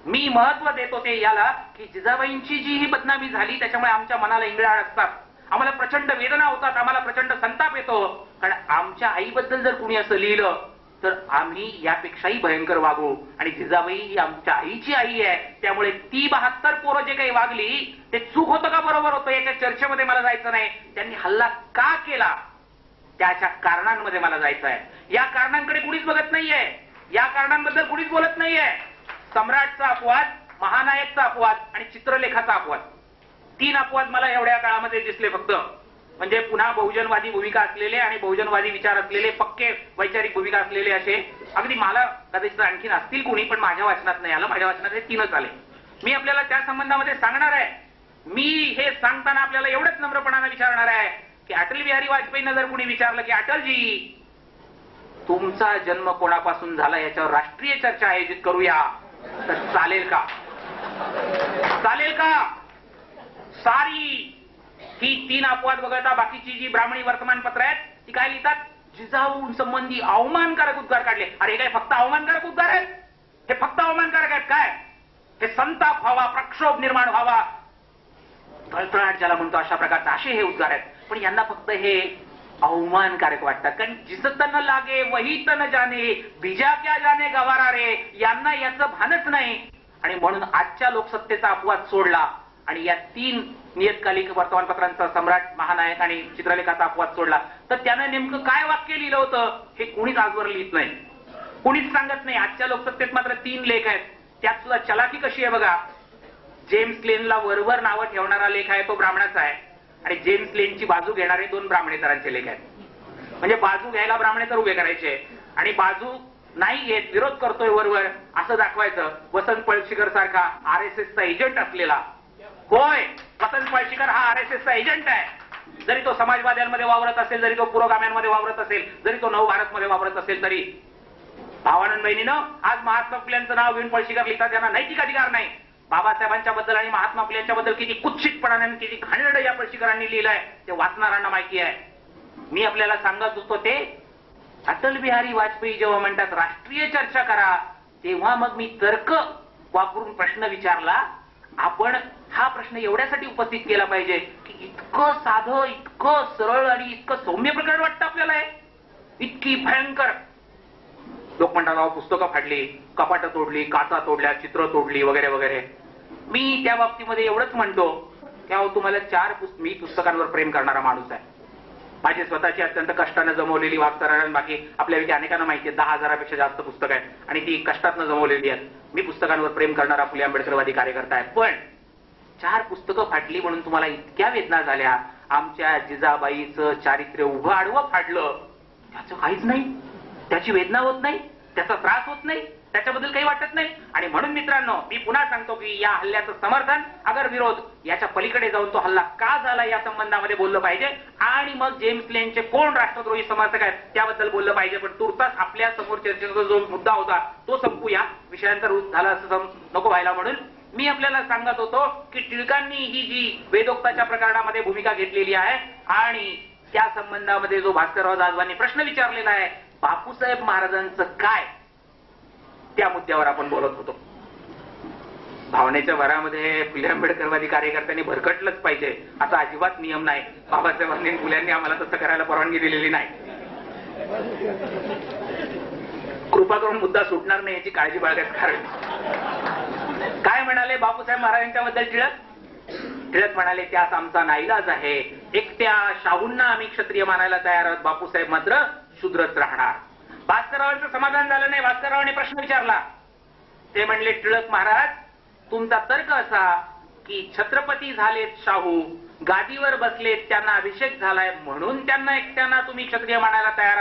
मी महत्व देतो ते याला की जिजाबाईंची जी ही बदनामी झाली त्याच्यामुळे आमच्या मनाला इंगळाळ असतात, आम्हाला प्रचंड वेदना होतात, आम्हाला प्रचंड संताप येतो. कारण आमच्या आईबद्दल जर कुणी असं लिहिलं तर आम्ही यापेक्षाही भयंकर वागू. आणि जिजाबाई ही आमच्या आईची आई आहे, त्यामुळे ती 72 पोरं जे काही वागली ते चूक होतं का बरोबर होतं याच्या चर्चेमध्ये मला जायचं नाही. त्यांनी हल्ला का केला त्याच्या कारणांमध्ये मला जायचं आहे. या कारणांकडे कुणीच बघत नाहीये, या कारणांबद्दल कुणीच बोलत नाहीये. सम्राटचा अपवाद, महानायकचा अपवाद आणि चित्रलेखाचा अपवाद, 3 अपवाद मला एवढ्या काळामध्ये दिसले फक्त. म्हणजे पुन्हा बहुजनवादी भूमिका असलेले आणि बहुजनवादी विचार असलेले, पक्के वैचारिक भूमिका असलेले असे, अगदी मला कदाचित आणखीन असतील कुणी, पण माझ्या वाचनात नाही आलं. माझ्या वाचनात हे 3च आले. मी आपल्याला त्या संबंधामध्ये सांगणार आहे. मी हे सांगताना आपल्याला एवढंच नम्रपणाने विचारणार आहे की अटल बिहारी वाजपेयींना जर कुणी विचारलं की अटलजी तुमचा जन्म कोणापासून झाला याच्यावर राष्ट्रीय चर्चा आयोजित करूया तर चालेल का? चालेल का? सारी ही 3 अपवाद वगळता बाकीची जी ब्राह्मणी वर्तमानपत्र आहेत ती काय लिहितात? जिजाऊ संबंधी अवमानकारक उद्गार काढले. अरे काय फक्त अवमानकारक उद्गार आहेत? हे फक्त अवमानकारक आहेत काय? हे संताप व्हावा, प्रक्षोभ निर्माण व्हावा, तळतळाट ज्याला म्हणतो अशा प्रकारचे असे हे उद्गार आहेत. पण यांना फक्त हे अवमानकारक वाटतात. कारण जिस तन लागे वही तन जाणे, बिजा क्या जाने गवारा रे, यांना याचं भानच नाही. आणि म्हणून आजच्या लोकसत्तेचा अपवाद सोडला आणि या 3 नियतकालिक वर्तमानपत्रांचा सम्राट, महानायक आणि चित्रलेखाचा अपवाद सोडला तर त्यानं नेमकं काय वाक्य लिहिलं होतं हे कुणीच आजवर लिहित नाही, कुणीच सांगत नाही. आजच्या लोकसत्तेत मात्र 3 लेख आहेत. त्यात सुद्धा चलाकी कशी आहे बघा. जेम्स लेनला वरवर नावं ठेवणारा लेख आहे तो ब्राह्मणाचा आहे आणि जेम्स लेनची बाजू घेणारे 2 ब्राह्मणेतरांचे लेख आहेत. म्हणजे बाजू घ्यायला ब्राह्मणेतर उभे करायचे आणि बाजू नाही घेत, विरोध करतोय वरवर असं दाखवायचं. वसंत पळशीकर सारखा RSSचा एजंट असलेला, होय वसंत पळशीकर हा RSSचा एजंट आहे. जरी तो समाजवाद्यांमध्ये वावरत असेल, जरी तो पुरोगाम्यांमध्ये वावरत असेल, जरी तो नवभारतमध्ये वावरत असेल, तरी भावानंद बहिणीनं आज महात्मा फुल्यांचं नाव घेऊन पळशीकर लिहितात, त्यांना नैतिक अधिकार नाही. बाबासाहेबांच्या बद्दल आणि महात्मा फुलेंच्या बद्दल किती कुत्सितपणाने आणि किती घाणेरडं या पळशीकरांनी लिहिलंय ते वाचणाऱ्यांना माहिती आहे. मी आपल्याला सांगत होतो ते अटल बिहारी वाजपेयी जेव्हा म्हणतात राष्ट्रीय चर्चा करा, तेव्हा मग मी तर्क वापरून प्रश्न विचारला. आपण हा प्रश्न एवढ्यासाठी उपस्थित केला पाहिजे की इतकं साधं, इतकं सरळ आणि इतकं सौम्य प्रकरण वाटतं आपल्याला. इतकी भयंकर लोक म्हणतात पुस्तकं फाडली, कपाटं तोडली, काचा तोडल्या, चित्र तोडली वगैरे वगैरे. मी त्या बाबतीमध्ये एवढंच म्हणतो की तुम्हाला मी पुस्तकांवर प्रेम करणारा माणूस आहे. माझी स्वतःची अत्यंत कष्टानं जमवलेली वाचताना बाकी आपल्यापैकी अनेकांना माहिती आहे 10,000पेक्षा जास्त पुस्तकं आहेत आणि ती कष्टातनं जमवलेली आहेत. मी पुस्तकांवर प्रेम करणारा फुले आंबेडकरवादी कार्यकर्ता आहे. पण 4 पुस्तकं फाटली म्हणून तुम्हाला इतक्या वेदना झाल्या, आमच्या जिजाबाईचं चारित्र्य उभं आडवं फाडलं, त्याचं काहीच नाही, त्याची वेदना होत नाही, त्याचा त्रास होत नाही, त्याच्याबद्दल काही वाटत नाही. आणि म्हणून मित्रांनो मी पुन्हा सांगतो की या हल्ल्याचं समर्थन अगर विरोध याच्या पलीकडे जाऊन तो हल्ला का झाला या संबंधामध्ये बोललं पाहिजे आणि मग जेम्स लेनचे कोण राष्ट्रद्रोही समर्थक आहेत त्याबद्दल बोललं पाहिजे. पण तुर्तास आपल्या समोर चर्चेचा जो मुद्दा होता तो संपूया, विषयांतर झाला असं नको व्हायला. म्हणून मी आपल्याला सांगत होतो की टिळकांनी ही जी वेदोक्ताच्या प्रकरणामध्ये भूमिका घेतलेली आहे आणि त्या संबंधामध्ये जो भास्करराव जाधवांनी प्रश्न विचारलेला आहे बापूसाहेब महाराजांचं काय, त्या मुद्द्यावर आपण बोलत होतो. भावनेच्या भरामध्ये फुले आंबेडकरवादी कार्यकर्त्यांनी भरकटलंच पाहिजे असा अजिबात नियम नाही. बाबासाहेबांनी फुल्यांनी आम्हाला तसं करायला परवानगी दिलेली नाही. कृपा करून मुद्दा सुटणार नाही याची काळजी बाळगत. कारण काय म्हणाले बापूसाहेब महाराजांच्या बद्दल टिळक म्हणाले त्यास आमचा नाईलाज आहे. एकट्या शाहूंना आम्ही क्षत्रिय मानायला तयार आहोत, बापूसाहेब मात्र शूद्रच राहणार. भास्कररावांचं समाधान झालं नाही. भास्कररावांनी प्रश्न विचारला. ते म्हणले टिळक महाराज तुमचा तर्क असा की छत्रपती झालेत शाहू, गादीवर बसलेत, त्यांना अभिषेक झालाय म्हणून त्यांना एकट्यांना तुम्ही क्षत्रिय मानायला तयार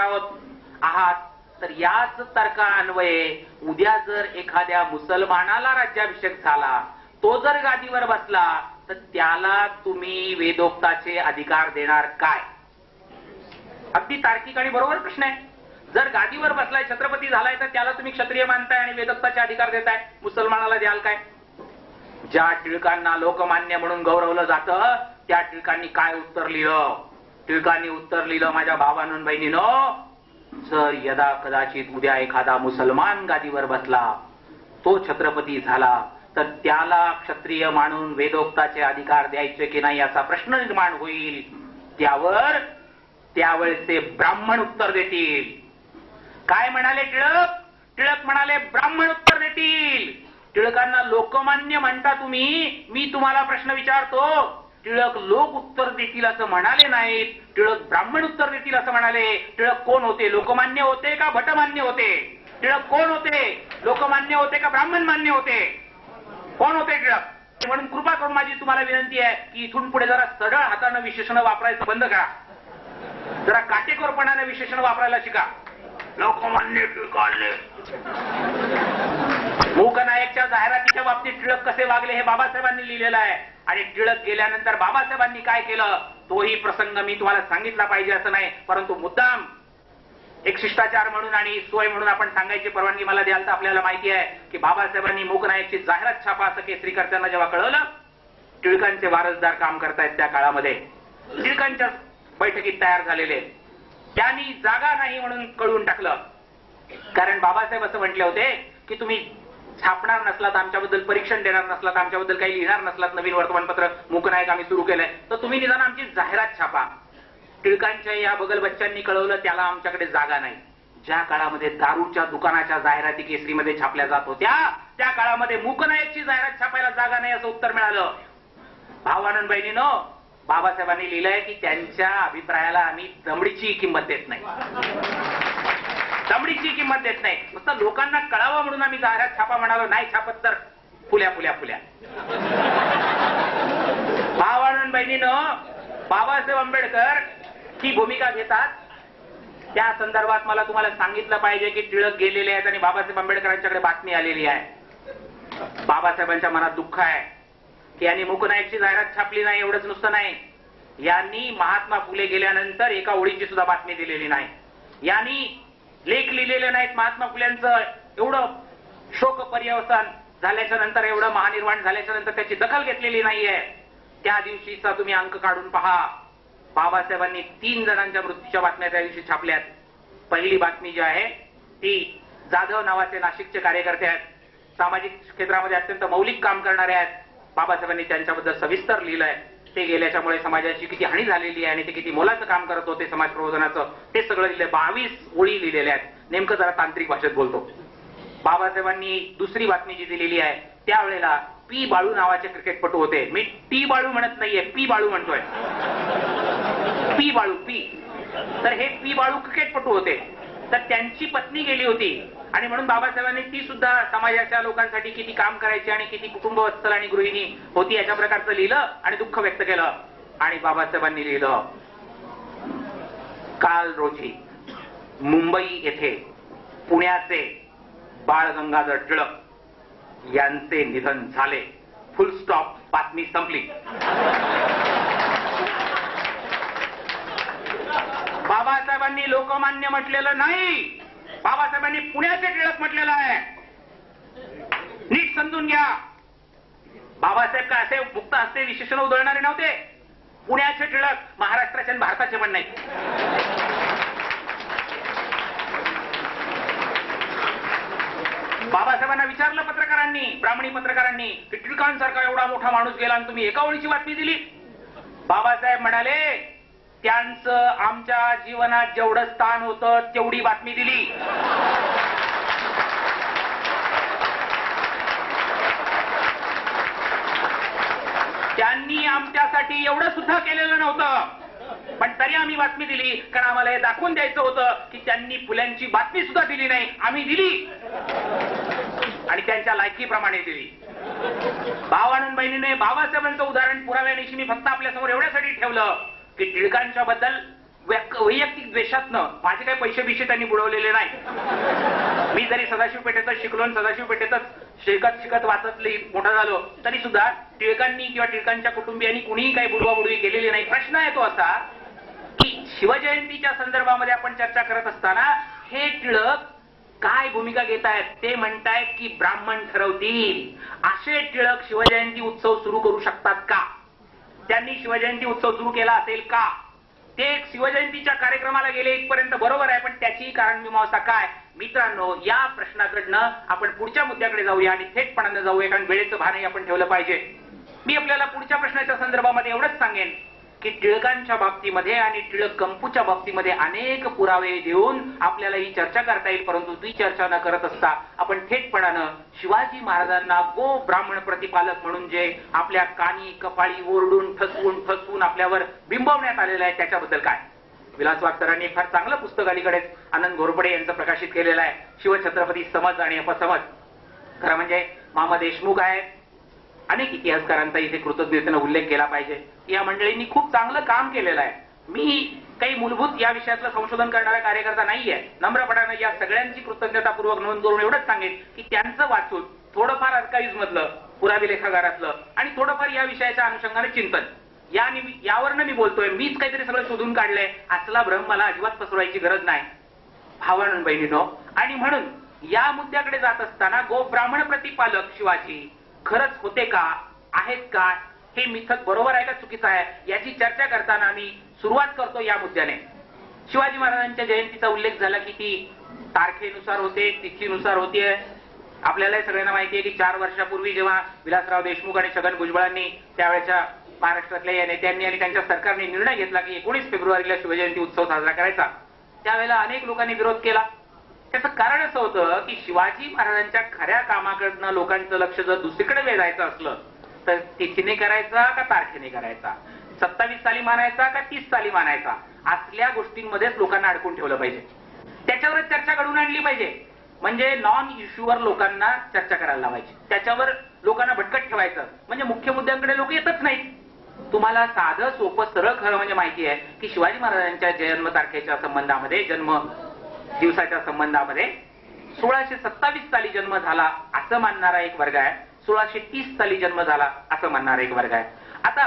आहात. तर याच तर्कान्वये उद्या जर एखाद्या मुसलमानाला राज्याभिषेक झाला, तो जर गादीवर बसला तर त्याला तुम्ही वेदोक्ताचे अधिकार देणार काय? अगदी तार्किक आणि बरोबर प्रश्न आहे. जर गादीवर बसलाय, छत्रपती झालाय, तर त्याला तुम्ही क्षत्रिय मानताय आणि वेदोक्ताचे अधिकार देताय. मुसलमानाला द्याल काय? ज्या टिळकांना लोकमान्य म्हणून गौरवलं जातं त्या टिळकांनी काय उत्तर लिहिलं? टिळकांनी उत्तर लिहिलं, माझ्या भावांनो बहिणीनो, जर यदा कदाचित उद्या एखादा मुसलमान गादीवर बसला, तो छत्रपती झाला, तर त्याला क्षत्रिय मानून वेदोक्ताचे अधिकार द्यायचे की नाही असा प्रश्न निर्माण होईल. त्यावेळेचे ब्राह्मण उत्तर देतील. काय म्हणाले टिळक? टिळक म्हणाले ब्राह्मण उत्तर देतील. टिळकांना लोकमान्य म्हणता तुम्ही, मी तुम्हाला प्रश्न विचारतो. टिळक लोक उत्तर देतील असं म्हणाले नाहीत, टिळक ब्राह्मण उत्तर देतील असं म्हणाले. टिळक कोण होते? लोकमान्य होते का भटमान्य होते? टिळक कोण होते? लोकमान्य होते का ब्राह्मण मान्य होते? कोण होते टिळक? म्हणून कृपा करून माझी तुम्हाला विनंती आहे की इथून पुढे जरा सरळ हातानं विशेषण वापरायचं बंद करा. जरा काटेकोरपणाने विशेषण वापरायला शिका. लोकमान्य टिळकांनी मूकनायकच्या जाहिरातीच्या बाबतीत टिळक कसे वागले हे बाबासाहेबांनी लिहिलेलं आहे. आणि टिळक गेल्यानंतर बाबासाहेबांनी काय केलं तोही प्रसंग मी तुम्हाला सांगितला पाहिजे असं नाही, परंतु मुद्दाम एक शिष्टाचार म्हणून आणि सोय म्हणून आपण सांगायची परवानगी मला द्याल तर आपल्याला माहिती आहे की बाबासाहेबांनी मूकनायकची जाहिरात छापा असं केसरीकर्त्यांना जेव्हा कळवलं, टिळकांचे वारसदार काम करतायत त्या काळामध्ये, टिळकांच्या बैठकीत तयार झालेले, त्यांनी जागा नाही म्हणून कळवून टाकलं. कारण बाबासाहेब असं म्हटले होते की तुम्ही छापणार नसलात, आमच्याबद्दल परीक्षण देणार नसलात, आमच्याबद्दल काही लिहिणार नसलात, नवीन वर्तमानपत्र मूकनायक आम्ही सुरू केलंय, तर तुम्ही निदान आमची जाहिरात छापा. टिळकांच्या या बगलबच्च्यांनी कळवलं त्याला आमच्याकडे जागा नाही. ज्या काळामध्ये दारूच्या दुकानाच्या जाहिराती केसरीमध्ये छापल्या जात होत्या त्या काळामध्ये मूकनायकची जाहिरात छापायला जागा नाही असं उत्तर मिळालं. भावानंद बहिणीनो, बाबासाहेबांनी लिहिलंय की त्यांच्या अभिप्रायाला आम्ही दमडीची किंमत देत नाही. दमडीची किंमत देत नाही. फक्त लोकांना कळावं म्हणून आम्ही जाहिरात छापा म्हणालो, नाही छापत तर फुल्या फुल्या फुल्या. भावानंद बहिणीनो, बाबासाहेब आंबेडकर ही भूमिका घेतात. त्या संदर्भात मला तुम्हाला सांगितलं पाहिजे की टिळक गेलेले आहेत आणि बाबासाहेब आंबेडकरांच्याकडे बातमी आलेली आहे. बाबासाहेबांच्या मनात दुःख आहे की यांनी मूकनायकची जाहिरात छापली नाही. एवढंच नुसतं नाही, यांनी महात्मा फुले गेल्यानंतर एका ओळीची सुद्धा बातमी दिलेली नाही. यांनी लेख लिहिलेले नाहीत. महात्मा फुल्यांचं एवढं शोक पर्यवसान झाल्याच्या नंतर, एवढं महानिर्वाण झाल्याच्या नंतर त्याची दखल घेतलेली नाहीये. त्या दिवशीचा तुम्ही अंक काढून पहा. बाबासाहेबांनी 3 जणांच्या मृत्यूच्या बातम्या त्या दिवशी छापल्यात. पहिली बातमी जी आहे ती जाधव नावाचे नाशिकचे कार्यकर्ते आहेत, सामाजिक क्षेत्रामध्ये अत्यंत मौलिक काम करणारे आहेत. बाबासाहेबांनी त्यांच्याबद्दल सविस्तर लिहिलंय. ते गेल्याच्यामुळे समाजाची किती हानी झालेली आहे आणि ते किती मोलाचं काम करत होते समाज प्रबोधनाचं, ते सगळं लिहिलंय. 22 ओळी लिहिलेल्या आहेत. नेमकं जरा तांत्रिक भाषेत बोलतो. बाबासाहेबांनी दुसरी बातमी जी दिलेली आहे, त्यावेळेला पी बाळू नावाचे क्रिकेटपटू होते. मी टी बाळू म्हणत नाहीये, पी बाळू म्हणतोय. P Balu, P. तर हे पी बाळू क्रिकेटपटू होते. तर त्यांची पत्नी गेली होती आणि म्हणून बाबासाहेबांनी ती सुद्धा समाजाच्या लोकांसाठी किती काम करायची आणि किती कुटुंबवत्सल आणि गृहिणी होती अशा प्रकारचं लिहिलं आणि दुःख व्यक्त केलं. आणि बाबासाहेबांनी लिहिलं, काल रोजी मुंबई येथे पुण्याचे बाळ गंगाधर टिळक यांचे निधन झाले. फुल स्टॉप. बातमी संपली. बाबासाहेबांनी लोकमान्य म्हटलेलं नाही, बाबासाहेबांनी पुण्याचे टिळक म्हटलेलं आहे. नीट समजून घ्या. बाबासाहेब काय असे मुक्त हस्ते विशेषण उधळणारे नव्हते. पुण्याचे टिळक महाराष्ट्राचे आणि भारताचे पण नाही. बाबासाहेबांना विचारलं पत्रकारांनी, ब्राह्मणी पत्रकारांनी, की टिळकांसारखा एवढा मोठा माणूस गेला आणि तुम्ही एका ओळीची बातमी दिली. बाबासाहेब म्हणाले, त्यांचं आमच्या जीवनात जेवढं स्थान होतं तेवढी बातमी दिली. त्यांनी आमच्यासाठी एवढं सुद्धा केलेलं नव्हतं, पण तरी आम्ही बातमी दिली. कारण आम्हाला हे दाखवून द्यायचं होतं की त्यांनी फुल्यांची बातमी सुद्धा दिली नाही, आम्ही दिली आणि त्यांच्या लायकीप्रमाणे दिली. भावानंद बहिणीने बाबासाहेबांचं उदाहरण पुराव्यानिशी मी फक्त आपल्यासमोर एवढ्यासाठी ठेवलं की टिळकांच्या बद्दल वैयक्तिक द्वेषातनं माझे काही पैसे बिशे त्यांनी बुडवलेले नाही. मी जरी सदाशिव पेठेतच शिकलो आणि सदाशिव पेठेतच शिकत वाचतली मोठा झालो तरी सुद्धा टिळकांनी किंवा टिळकांच्या कुटुंबियांनी कुणीही काही बुडवाबुडवी केलेली नाही. प्रश्न आहे तो असा की शिवजयंतीच्या संदर्भामध्ये आपण चर्चा करत असताना हे टिळक काय भूमिका घेत आहेत ते म्हणतायत की ब्राह्मण ठरवतील. असे टिळक शिवजयंती उत्सव सुरू करू शकतात का? त्यांनी शिवजयंती उत्सव सुरू केला असेल का? ते शिवजयंतीच्या कार्यक्रमाला गेले इथपर्यंत बरोबर आहे, पण त्याची कारणमीमांसा काय? मित्रांनो, या प्रश्नाकडनं आपण पुढच्या मुद्द्याकडे जाऊया आणि थेटपणानं जाऊया, कारण वेळेचं भानही आपण ठेवलं पाहिजे. मी आपल्याला पुढच्या प्रश्नाच्या संदर्भामध्ये एवढंच सांगेन की टिळकांच्या बाबतीमध्ये आणि टिळक कंपूच्या बाबतीमध्ये अनेक पुरावे देऊन आपल्याला ही चर्चा करता येईल, परंतु ती चर्चा न करत असता आपण थेटपणानं शिवाजी महाराजांना गो ब्राह्मण प्रतिपालक म्हणून जे आपल्या कानी कपाळी ओरडून ठसवून आपल्यावर बिंबवण्यात आलेलं आहे त्याच्याबद्दल काय? विलासवाग सरांनी फार चांगलं पुस्तक अलीकडेच आनंद घोरपडे यांचं प्रकाशित केलेलं आहे, शिवछत्रपती समज आणि अपसमज. खरं म्हणजे मामा देशमुख आहेत, अनेक इतिहासकारांचा इथे कृतज्ञतेने उल्लेख केला पाहिजे. या मंडळींनी खूप चांगलं काम केलेलं आहे. मी काही मूलभूत या विषयातलं संशोधन करणारा कार्यकर्ता नाहीये. नम्रपणानं या सगळ्यांची कृतज्ञतापूर्वक नोंद करून एवढंच सांगेन की त्यांचं वाचून थोडंफार आर्काइव्ह मधलं, पुरावे लेखागारातलं आणि थोडंफार या विषयाच्या अनुषंगाने चिंतन यावरनं मी बोलतोय. मीच काहीतरी सगळं शोधून काढलंय असला भ्रम मला अजिबात पसरवायची गरज नाही भावांनो बहिणीनो. आणि म्हणून या मुद्द्याकडे जात असताना गो ब्राह्मण प्रतिपालक शिवाजी खरंच होते का, आहेत का, हे मिथक बरोबर आहे का चुकीचं आहे याची चर्चा करताना मी सुरुवात करतो या मुद्द्याने. शिवाजी महाराजांच्या जयंतीचा उल्लेख झाला की ती तारखेनुसार होते, तिथीनुसार होतीये. आपल्याला सगळ्यांना माहिती आहे की 4 वर्षापूर्वी जेव्हा विलासराव देशमुख आणि छगन भुजबळांनी त्यावेळेच्या महाराष्ट्रातल्या या नेत्यांनी आणि त्यांच्या सरकारने निर्णय घेतला की 19 फेब्रुवारीला शिवजयंती उत्सव साजरा करायचा, त्यावेळेला अनेक लोकांनी विरोध केला. त्याचं कारण असं होतं की शिवाजी महाराजांच्या खऱ्या कामाकडनं लोकांचं लक्ष जर दुसरीकडे वेधायचं असलं तर तिथीने करायचा का तारखेने करायचा, 27 साली मानायचा का 30 साली मानायचा, असल्या गोष्टींमध्येच लोकांना अडकून ठेवलं पाहिजे. त्याच्यावरच चर्चा घडवून आणली पाहिजे. म्हणजे नॉन इश्यूवर लोकांना चर्चा करायला लावायची, त्याच्यावर लोकांना भटकत ठेवायचं, म्हणजे मुख्य मुद्द्यांकडे लोक येतच नाहीत. तुम्हाला साधं सोपं सरळ खरं म्हणजे माहिती आहे की शिवाजी महाराजांच्या जन्मतारखेच्या संबंधामध्ये, जन्म दिवसाच्या संबंधामध्ये 1627 साली जन्म झाला असं मानणारा एक वर्ग आहे, 1630 साली जन्म झाला असं मानणारा एक वर्ग आहे. आता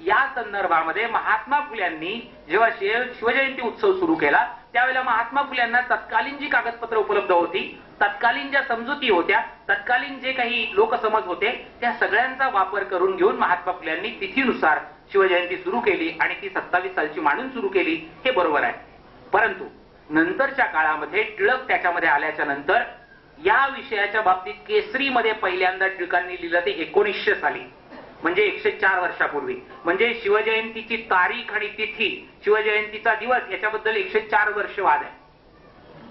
या संदर्भामध्ये महात्मा फुल्यांनी जेव्हा शिवजयंती उत्सव सुरू केला त्यावेळेला महात्मा फुल्यांना तत्कालीन जी कागदपत्र उपलब्ध होती, तत्कालीन ज्या समजुती होत्या, तत्कालीन जे काही लोकसमज होते, त्या सगळ्यांचा वापर करून घेऊन महात्मा फुल्यांनी तिथीनुसार शिवजयंती सुरू केली आणि ती 27 सालची मानून सुरू केली, हे बरोबर आहे. परंतु नंतरच्या काळामध्ये टिळक त्याच्यामध्ये आल्याच्या नंतर या विषयाच्या बाबतीत केसरीमध्ये पहिल्यांदा टिळकांनी लिहिलं ते 1900 साली, म्हणजे 104 वर्षापूर्वी. म्हणजे शिवजयंतीची तारीख आणि तिथी, शिवजयंतीचा दिवस याच्याबद्दल 104 वर्ष वाद आहे.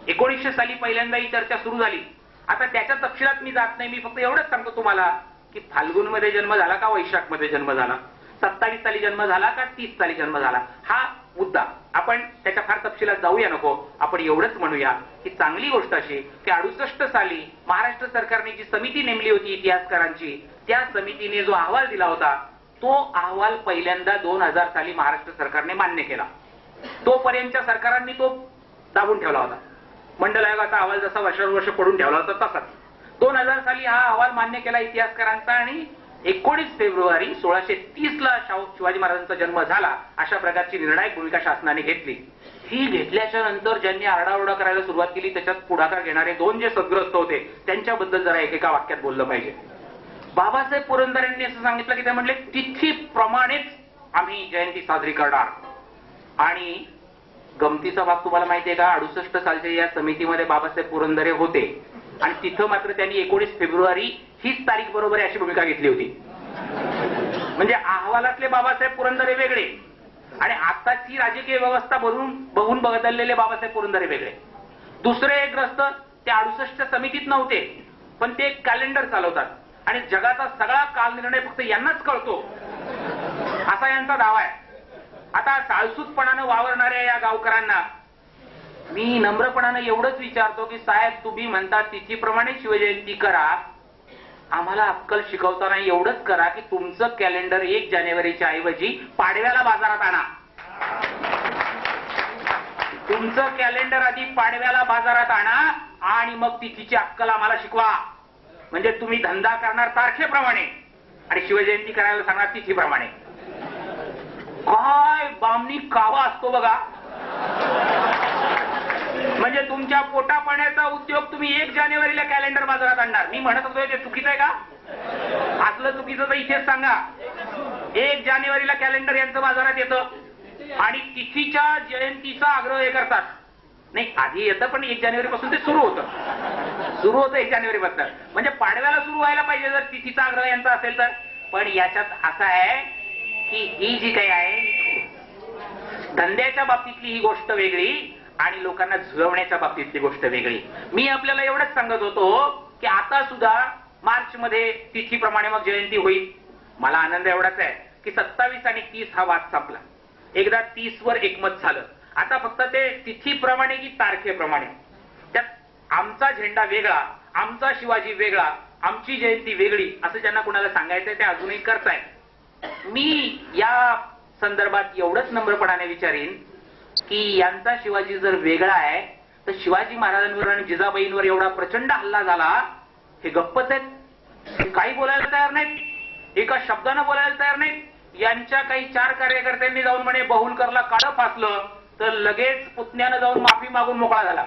1900 साली पहिल्यांदा ही चर्चा सुरू झाली. आता त्याच्या तपशिलात मी जात नाही, मी फक्त एवढंच सांगतो तुम्हाला की फाल्गुन मध्ये जन्म झाला का वैशाख मध्ये जन्म झाला, 27 साली जन्म झाला का 30 साली जन्म झाला, हा मुद्दा आपण त्याच्या फार तपशिलात जाऊया नको. आपण एवढंच म्हणूया की चांगली गोष्ट अशी की 68 साली महाराष्ट्र सरकारने जी समिती नेमली होती इतिहासकारांची, त्या समितीने जो अहवाल दिला होता तो अहवाल पहिल्यांदा 2000 साली महाराष्ट्र सरकारने मान्य केला. तोपर्यंतच्या सरकारांनी तो दाबून ठेवला होता. मंडल आयोगाचा अहवाल जसा वर्षानुवर्ष पडून ठेवला होता तसाच 2000 साली हा अहवाल मान्य केला इतिहासकारांचा आणि 19 फेब्रुवारी 1630 ला शिवाजी महाराजांचा जन्म झाला अशा प्रकारची निर्णायक भूमिका शासनाने घेतली. ही घेतल्याच्या नंतर ज्यांनी आरडाओरडा करायला सुरुवात केली त्याच्यात पुढाकार घेणारे 2 जे सद्ग्रस्त होते त्यांच्याबद्दल जरा एकेका वाक्यात बोललं पाहिजे. बाबासाहेब पुरंदरेंनी असं सांगितलं की ते म्हणले तिथीप्रमाणेच आम्ही जयंती साजरी करणार. आणि गमतीचा भाग तुम्हाला माहितीये का, 68 सालच्या या समितीमध्ये बाबासाहेब पुरंदरे होते आणि तिथं मात्र त्यांनी 19 फेब्रुवारी हीच तारीख बरोबर आहे अशी भूमिका घेतली होती. म्हणजे अहवालातले बाबासाहेब पुरंदरे वेगळे आणि आताची राजकीय व्यवस्था बघून बदललेले बाबासाहेब पुरंदरे वेगळे. दुसरे एक ग्रस्त ते 68च्या समितीत नव्हते, पण ते कॅलेंडर चालवतात आणि जगाचा सगळा कालनिर्णय फक्त यांनाच कळतो असा यांचा दावा आहे. आता साळसूतपणानं वावरणाऱ्या या गावकऱ्यांना मी नम्रपणानं एवढंच विचारतो की साहेब तुम्ही म्हणता तिथीप्रमाणे शिवजयंती करा, आम्हाला अक्कल शिकवताना एवढंच करा की तुमचं कॅलेंडर 1 जानेवारीच्या ऐवजी पाडव्याला बाजारात आणा. तुमचं कॅलेंडर आधी पाडव्याला बाजारात आणा आणि मग तिथीची अक्कल आम्हाला शिकवा. म्हणजे तुम्ही धंदा करणार तारखेप्रमाणे आणि शिवजयंती करायला सांगणार तिथीप्रमाणे. काय बामणी कावा असतो बघा. म्हणजे तुमच्या पोटा पाण्याचा उद्योग तुम्ही 1 जानेवारीला कॅलेंडर बाजारात आणणार. मी म्हणत होतो ते चुकीचं आहे का? असलं चुकीचं तर इथेच सांगा. 1 जानेवारीला कॅलेंडर यांचं बाजारात येतं आणि तिथीच्या जयंतीचा आग्रह हे करतात. नाही आधी येतं पण 1 जानेवारी पासून ते सुरू होतं 1 जानेवारी पासून. म्हणजे पाडव्याला सुरू व्हायला पाहिजे जर तिथीचा आग्रह यांचा असेल तर. पण याच्यात असं आहे की ही जी काही आहे धंद्याच्या बाबतीतली ही गोष्ट वेगळी आणि लोकांना झुलवण्याच्या बाबतीतली गोष्ट वेगळी. मी आपल्याला एवढंच सांगत होतो की आता सुद्धा मार्च मध्ये तिथीप्रमाणे मग जयंती होईल. मला आनंद एवढाच आहे की 27 आणि 30 हा वाद संपला. एकदा 30 वर एकमत झालं. आता फक्त ते तिथीप्रमाणे की तारखेप्रमाणे. त्यात आमचा झेंडा वेगळा, आमचा शिवाजी वेगळा, आमची जयंती वेगळी असं ज्यांना कुणाला सांगायचंय ते अजूनही करतायत. मी या संदर्भात एवढंच नम्रपणाने विचारीन की यांचा शिवाजी जर वेगळा आहे तर शिवाजी महाराजांवर आणि जिजाबाईंवर एवढा प्रचंड हल्ला झाला हे गप्पच आहेत. काही बोलायला तयार नाहीत, एका शब्दानं बोलायला तयार नाहीत. यांच्या काही 4 कार्यकर्त्यांनी जाऊन म्हणे बहुलकरला काळं फासलं तर लगेच पुतण्यानं जाऊन माफी मागून मोकळा झाला.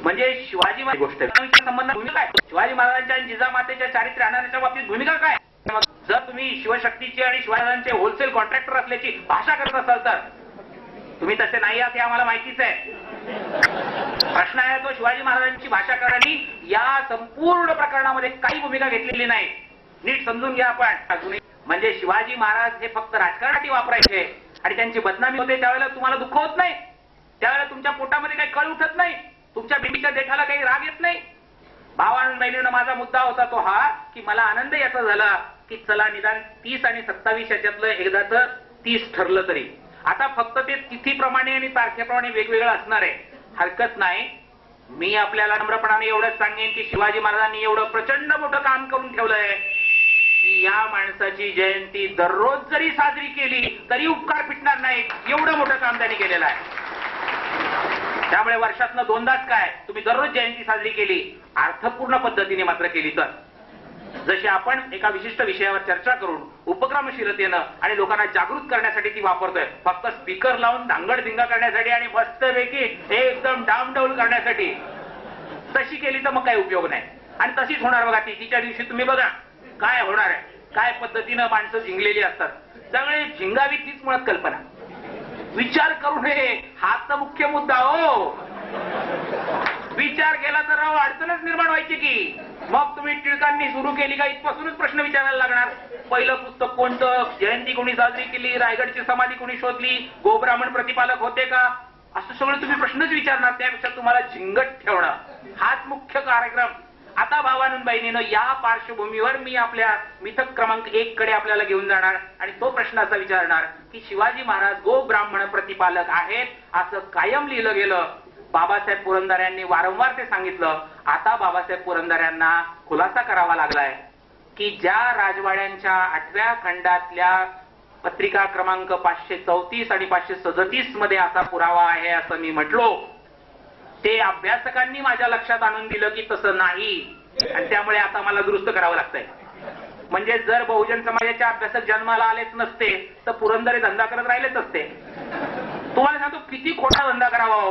म्हणजे शिवाजी गोष्ट संबंध भूमिका काय? शिवाजी महाराजांच्या आणि जिजामातेच्या चारित्र्य आणण्याच्या बाबतीत भूमिका काय? जर तुम्ही शिवशक्तीचे आणि शिवाजी होलसेल कॉन्ट्रॅक्टर असल्याची भाषा करत असाल तर तुम्ही तसे नाही आहात हे आम्हाला माहितीच आहे. प्रश्न आहे तो शिवाजी महाराजांची भाषा करणारी या संपूर्ण प्रकरणामध्ये काही भूमिका घेतलेली नाही. नीट समजून घ्या आपण. अजूनही म्हणजे शिवाजी महाराज हे फक्त राजकारणासाठी वापरायचे आणि त्यांची बदनामी होते त्यावेळेला तुम्हाला दुःख होत नाही, त्यावेळेला तुमच्या पोटामध्ये काही कळ उठत नाही, तुमच्या बिंबीच्या देठाला काही राग येत नाही. भावानं बहिणीनं माझा मुद्दा होता तो हा की मला आनंद याचा झाला की चला निदान 30 आणि 27 याच्यातलं एकदाच 30 ठरलं तरी. आता फक्त ते तिथीप्रमाणे आणि तारखेप्रमाणे वेगवेगळं असणार आहे, हरकत नाही. मी आपल्याला नम्रपणाने एवढंच सांगेन की शिवाजी महाराजांनी एवढं प्रचंड मोठं काम करून ठेवलंय की या माणसाची जयंती दररोज जरी साजरी केली तरी उपकार फिटणार नाही, एवढं मोठं काम त्यांनी केलेलं आहे. त्यामुळे वर्षातनं 2दाच काय तुम्ही दररोज जयंती साजरी केली अर्थपूर्ण पद्धतीने मात्र केली तर. जशी आपण एका विशिष्ट विषयावर चर्चा करून उपक्रमशीलतेनं आणि लोकांना जागृत करण्यासाठी ती वापरतोय, फक्त स्पीकर लावून धांगडधिंगा करण्यासाठी आणि मस्तपैकी एकदम डामडौल करण्यासाठी, तशी केली तर मग काही उपयोग नाही. आणि तशीच होणार बघा. तिथीच्या दिवशी तुम्ही बघा काय होणार आहे, काय पद्धतीनं माणसं झिंगलेली असतात. सगळे झिंगावी तीच मुळात कल्पना. विचार करू नये हाच मुख्य मुद्दा हो. विचार केला तर अडचणच निर्माण व्हायची की. मग तुम्ही टिळकांनी सुरू केली का इथपासूनच प्रश्न विचारायला लागणार. पहिलं पुस्तक कोणतं, जयंती कोणी साजरी केली, रायगडची समाधी कोणी शोधली, गोब्राह्मण प्रतिपालक होते का, असं सगळं तुम्ही प्रश्नच विचारणार. त्यापेक्षा तुम्हाला झिंगट ठेवणं हाच मुख्य कार्यक्रम. आता भावानं बहिणीनं या पार्श्वभूमीवर मी आपल्या मिथक क्रमांक 1 कडे आपल्याला घेऊन जाणार आणि तो प्रश्न असा विचारणार की शिवाजी महाराज गोब्राह्मण प्रतिपालक आहेत असं कायम लिहिलं गेलं. बाबासाहेब पुरंदऱ्यांनी वारंवार ते सांगितलं. आता बाबासाहेब पुरंदऱ्यांना खुलासा करावा लागलाय की ज्या राजवाड्यांच्या 8व्या खंडातल्या पत्रिका क्रमांक 534 आणि 537 मध्ये असा पुरावा आहे असं मी म्हटलो, ते अभ्यासकांनी माझ्या लक्षात आणून दिलं की तसं नाही आणि त्यामुळे आता मला दुरुस्त करावं लागतंय. म्हणजे जर बहुजन समाजाचे अभ्यासक जन्माला आलेच नसते तर पुरंदरे धंदा करत राहिलेच असते. तुम्हाला सांगतो किती खोटा धंदा करावा.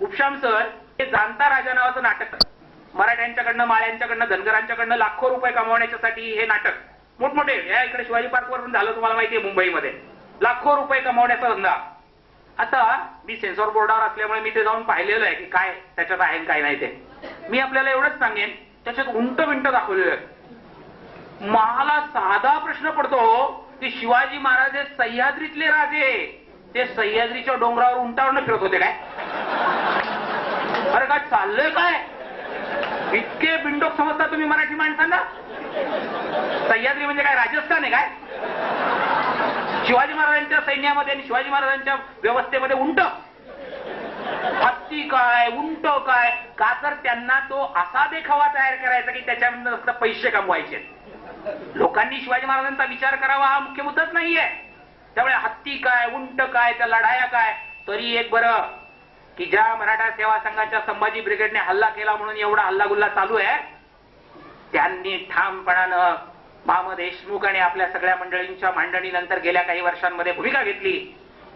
उपशाम सर हे जाणता राजा नावाचं नाटक मराठ्यांच्याकडनं, माळ्यांच्याकडनं, धनगरांच्याकडनं लाखो रुपये कमावण्याच्यासाठी हे नाटक मोठमोठे या इकडे शिवाजी पार्क वरून झालं तुम्हाला माहितीये मुंबईमध्ये लाखो रुपये कमावण्याचा धंदा. आता मी सेन्सॉर बोर्डावर असल्यामुळे मी ते जाऊन पाहिलेलं आहे की काय त्याच्यात आहे काय नाही. ते मी आपल्याला एवढंच सांगेन त्याच्यात उंट बिंट दाखवलेलं आहे. मला साधा प्रश्न पडतो की शिवाजी महाराज हे सह्याद्रीतले राजे, ते सह्याद्रीच्या डोंगरावर उंटावरनं फिरत होते काय? अरे काय चाललंय काय? इतके बिंडोक समजता तुम्ही मराठी माणसांना? सह्याद्री म्हणजे काय राजस्थान आहे काय? शिवाजी महाराजांच्या सैन्यामध्ये आणि शिवाजी महाराजांच्या व्यवस्थेमध्ये उंट, हत्ती काय, उंट काय? का तर त्यांना तो असा देखावा तयार करायचा की त्याच्यानंतर पैसे कमवायचे. लोकांनी शिवाजी महाराजांचा विचार करावा हा मुख्य मुद्दाच नाहीये. त्यामुळे हत्ती काय, उंट काय, त्या लढाया काय, तरी एक बरं की ज्या मराठा सेवा संघाच्या संभाजी ब्रिगेडने हल्ला केला म्हणून एवढा हल्लागुल्ला चालू आहे, त्यांनी ठामपणानं माम देशमुख आणि आपल्या सगळ्या मंडळींच्या मांडणीनंतर गेल्या काही वर्षांमध्ये भूमिका घेतली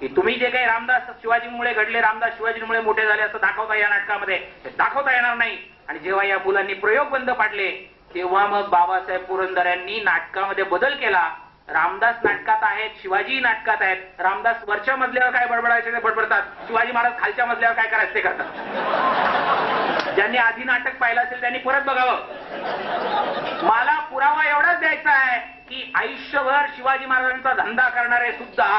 की तुम्ही जे काही रामदास शिवाजीमुळे घडले, रामदास शिवाजीमुळे मोठे झाले असं दाखवता या नाटकामध्ये हे दाखवता येणार नाही. आणि जेव्हा या मुलांनी प्रयोग बंद पाडले तेव्हा मग बाबासाहेब पुरंदरेंनी नाटकामध्ये बदल केला. रामदास नाटकात आहेत, शिवाजी नाटकात आहेत. रामदास वरच्या मजल्यावर काय बडबडायचे ते बडबडतात, शिवाजी महाराज खालच्या मजल्यावर काय करायचं ते करतात. ज्यांनी आधी नाटक पाहिलं असेल त्यांनी परत बघावं. मला पुरावा एवढाच द्यायचा आहे की आयुष्यभर शिवाजी महाराजांचा धंदा करणारे सुद्धा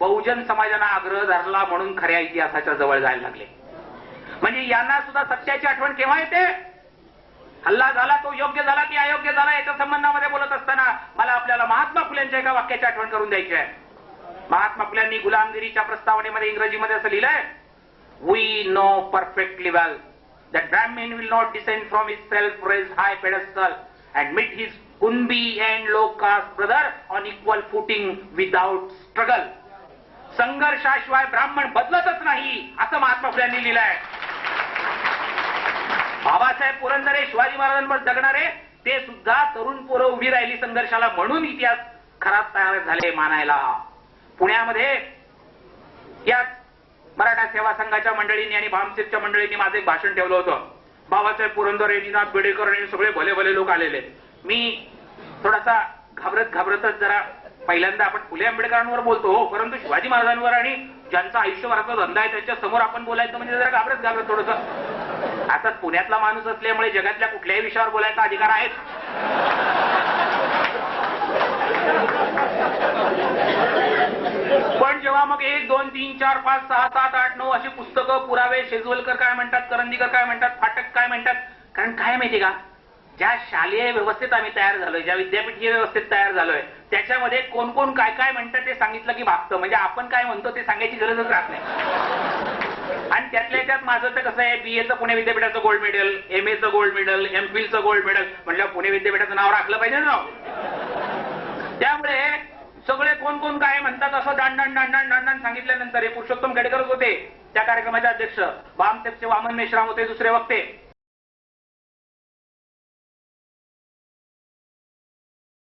बहुजन समाजाला आग्रह धरला म्हणून खऱ्या इतिहासाच्या जवळ जायला लागले. म्हणजे यांना सुद्धा सत्याची आठवण केव्हा येते? हल्ला झाला तो योग्य झाला की अयोग्य झाला याच्या संबंधामध्ये बोलत असताना मला आपल्याला महात्मा फुलेंच्या एका वाक्याची आठवण करून द्यायची आहे. महात्मा फुल्यांनी गुलामगिरीच्या प्रस्तावनेमध्ये इंग्रजीमध्ये असं लिहिलंय, we know perfectly well that Brahmin will not descend from his self-raised high pedestal and meet his Kunbi and low caste brother on equal footing without struggle. संघर्षाशिवाय ब्राह्मण बदलतच नाही असं महात्मा फुल्यांनी लिहिलंय. बाबासाहेब पुरंदरे शिवाजी महाराजांवर जगणारे ते सुद्धा तरुण पोरं उभी राहिली संघर्षाला म्हणून इतिहास खराच तयार झाले मानायला. पुण्यामध्ये या मराठा सेवा संघाच्या मंडळींनी आणि भामसेपच्या मंडळींनी माझं एक भाषण ठेवलं होतं. बाबासाहेब पुरंदरे, निनाद बेडेकर आणि सगळे भले भले लोक आलेले. मी थोडासा घाबरतच जरा पहिल्यांदा आपण फुले आंबेडकरांवर बोलतो हो, परंतु शिवाजी महाराजांवर आणि ज्यांचा आयुष्यभराचा धंदा आहे त्यांच्या समोर आपण बोलायचं म्हणजे जरा घाबरत थोडंसं. आता पुण्यातला माणूस असल्यामुळे जगातल्या कुठल्याही विषयावर बोलायचा अधिकार आहेच. पण जेव्हा मग 1, 2, 3, 4, 5, 6, 7, 8, 9 अशी पुस्तकं, पुरावे, शेजवलकर काय म्हणतात, करंदीकर काय म्हणतात, फाटक काय म्हणतात, कारण काय माहिती का, ज्या शालेय व्यवस्थेत आम्ही तयार झालोय, ज्या विद्यापीठीय व्यवस्थेत तयार झालोय त्याच्यामध्ये कोण कोण काय काय म्हणतात ते सांगितलं की भागतं. म्हणजे आपण काय म्हणतो ते सांगायची गरजच राहत नाही. आणि त्यातल्या त्यात माझं तर कसं आहे, बीएचं पुणे विद्यापीठाचं गोल्ड मेडल, एमएचं गोल्ड मेडल, एमफिलचं गोल्ड मेडल, म्हटलं पुणे विद्यापीठाचं नाव राखलं पाहिजे ना. त्यामुळे सगळे कोण कोण काय म्हणतात असं दांडान सांगितल्यानंतर हे पुरुषोत्तम खेडेकरच होते त्या कार्यक्रमाचे अध्यक्ष, वामसेपचे वामन मेश्राम होते दुसरे वक्ते.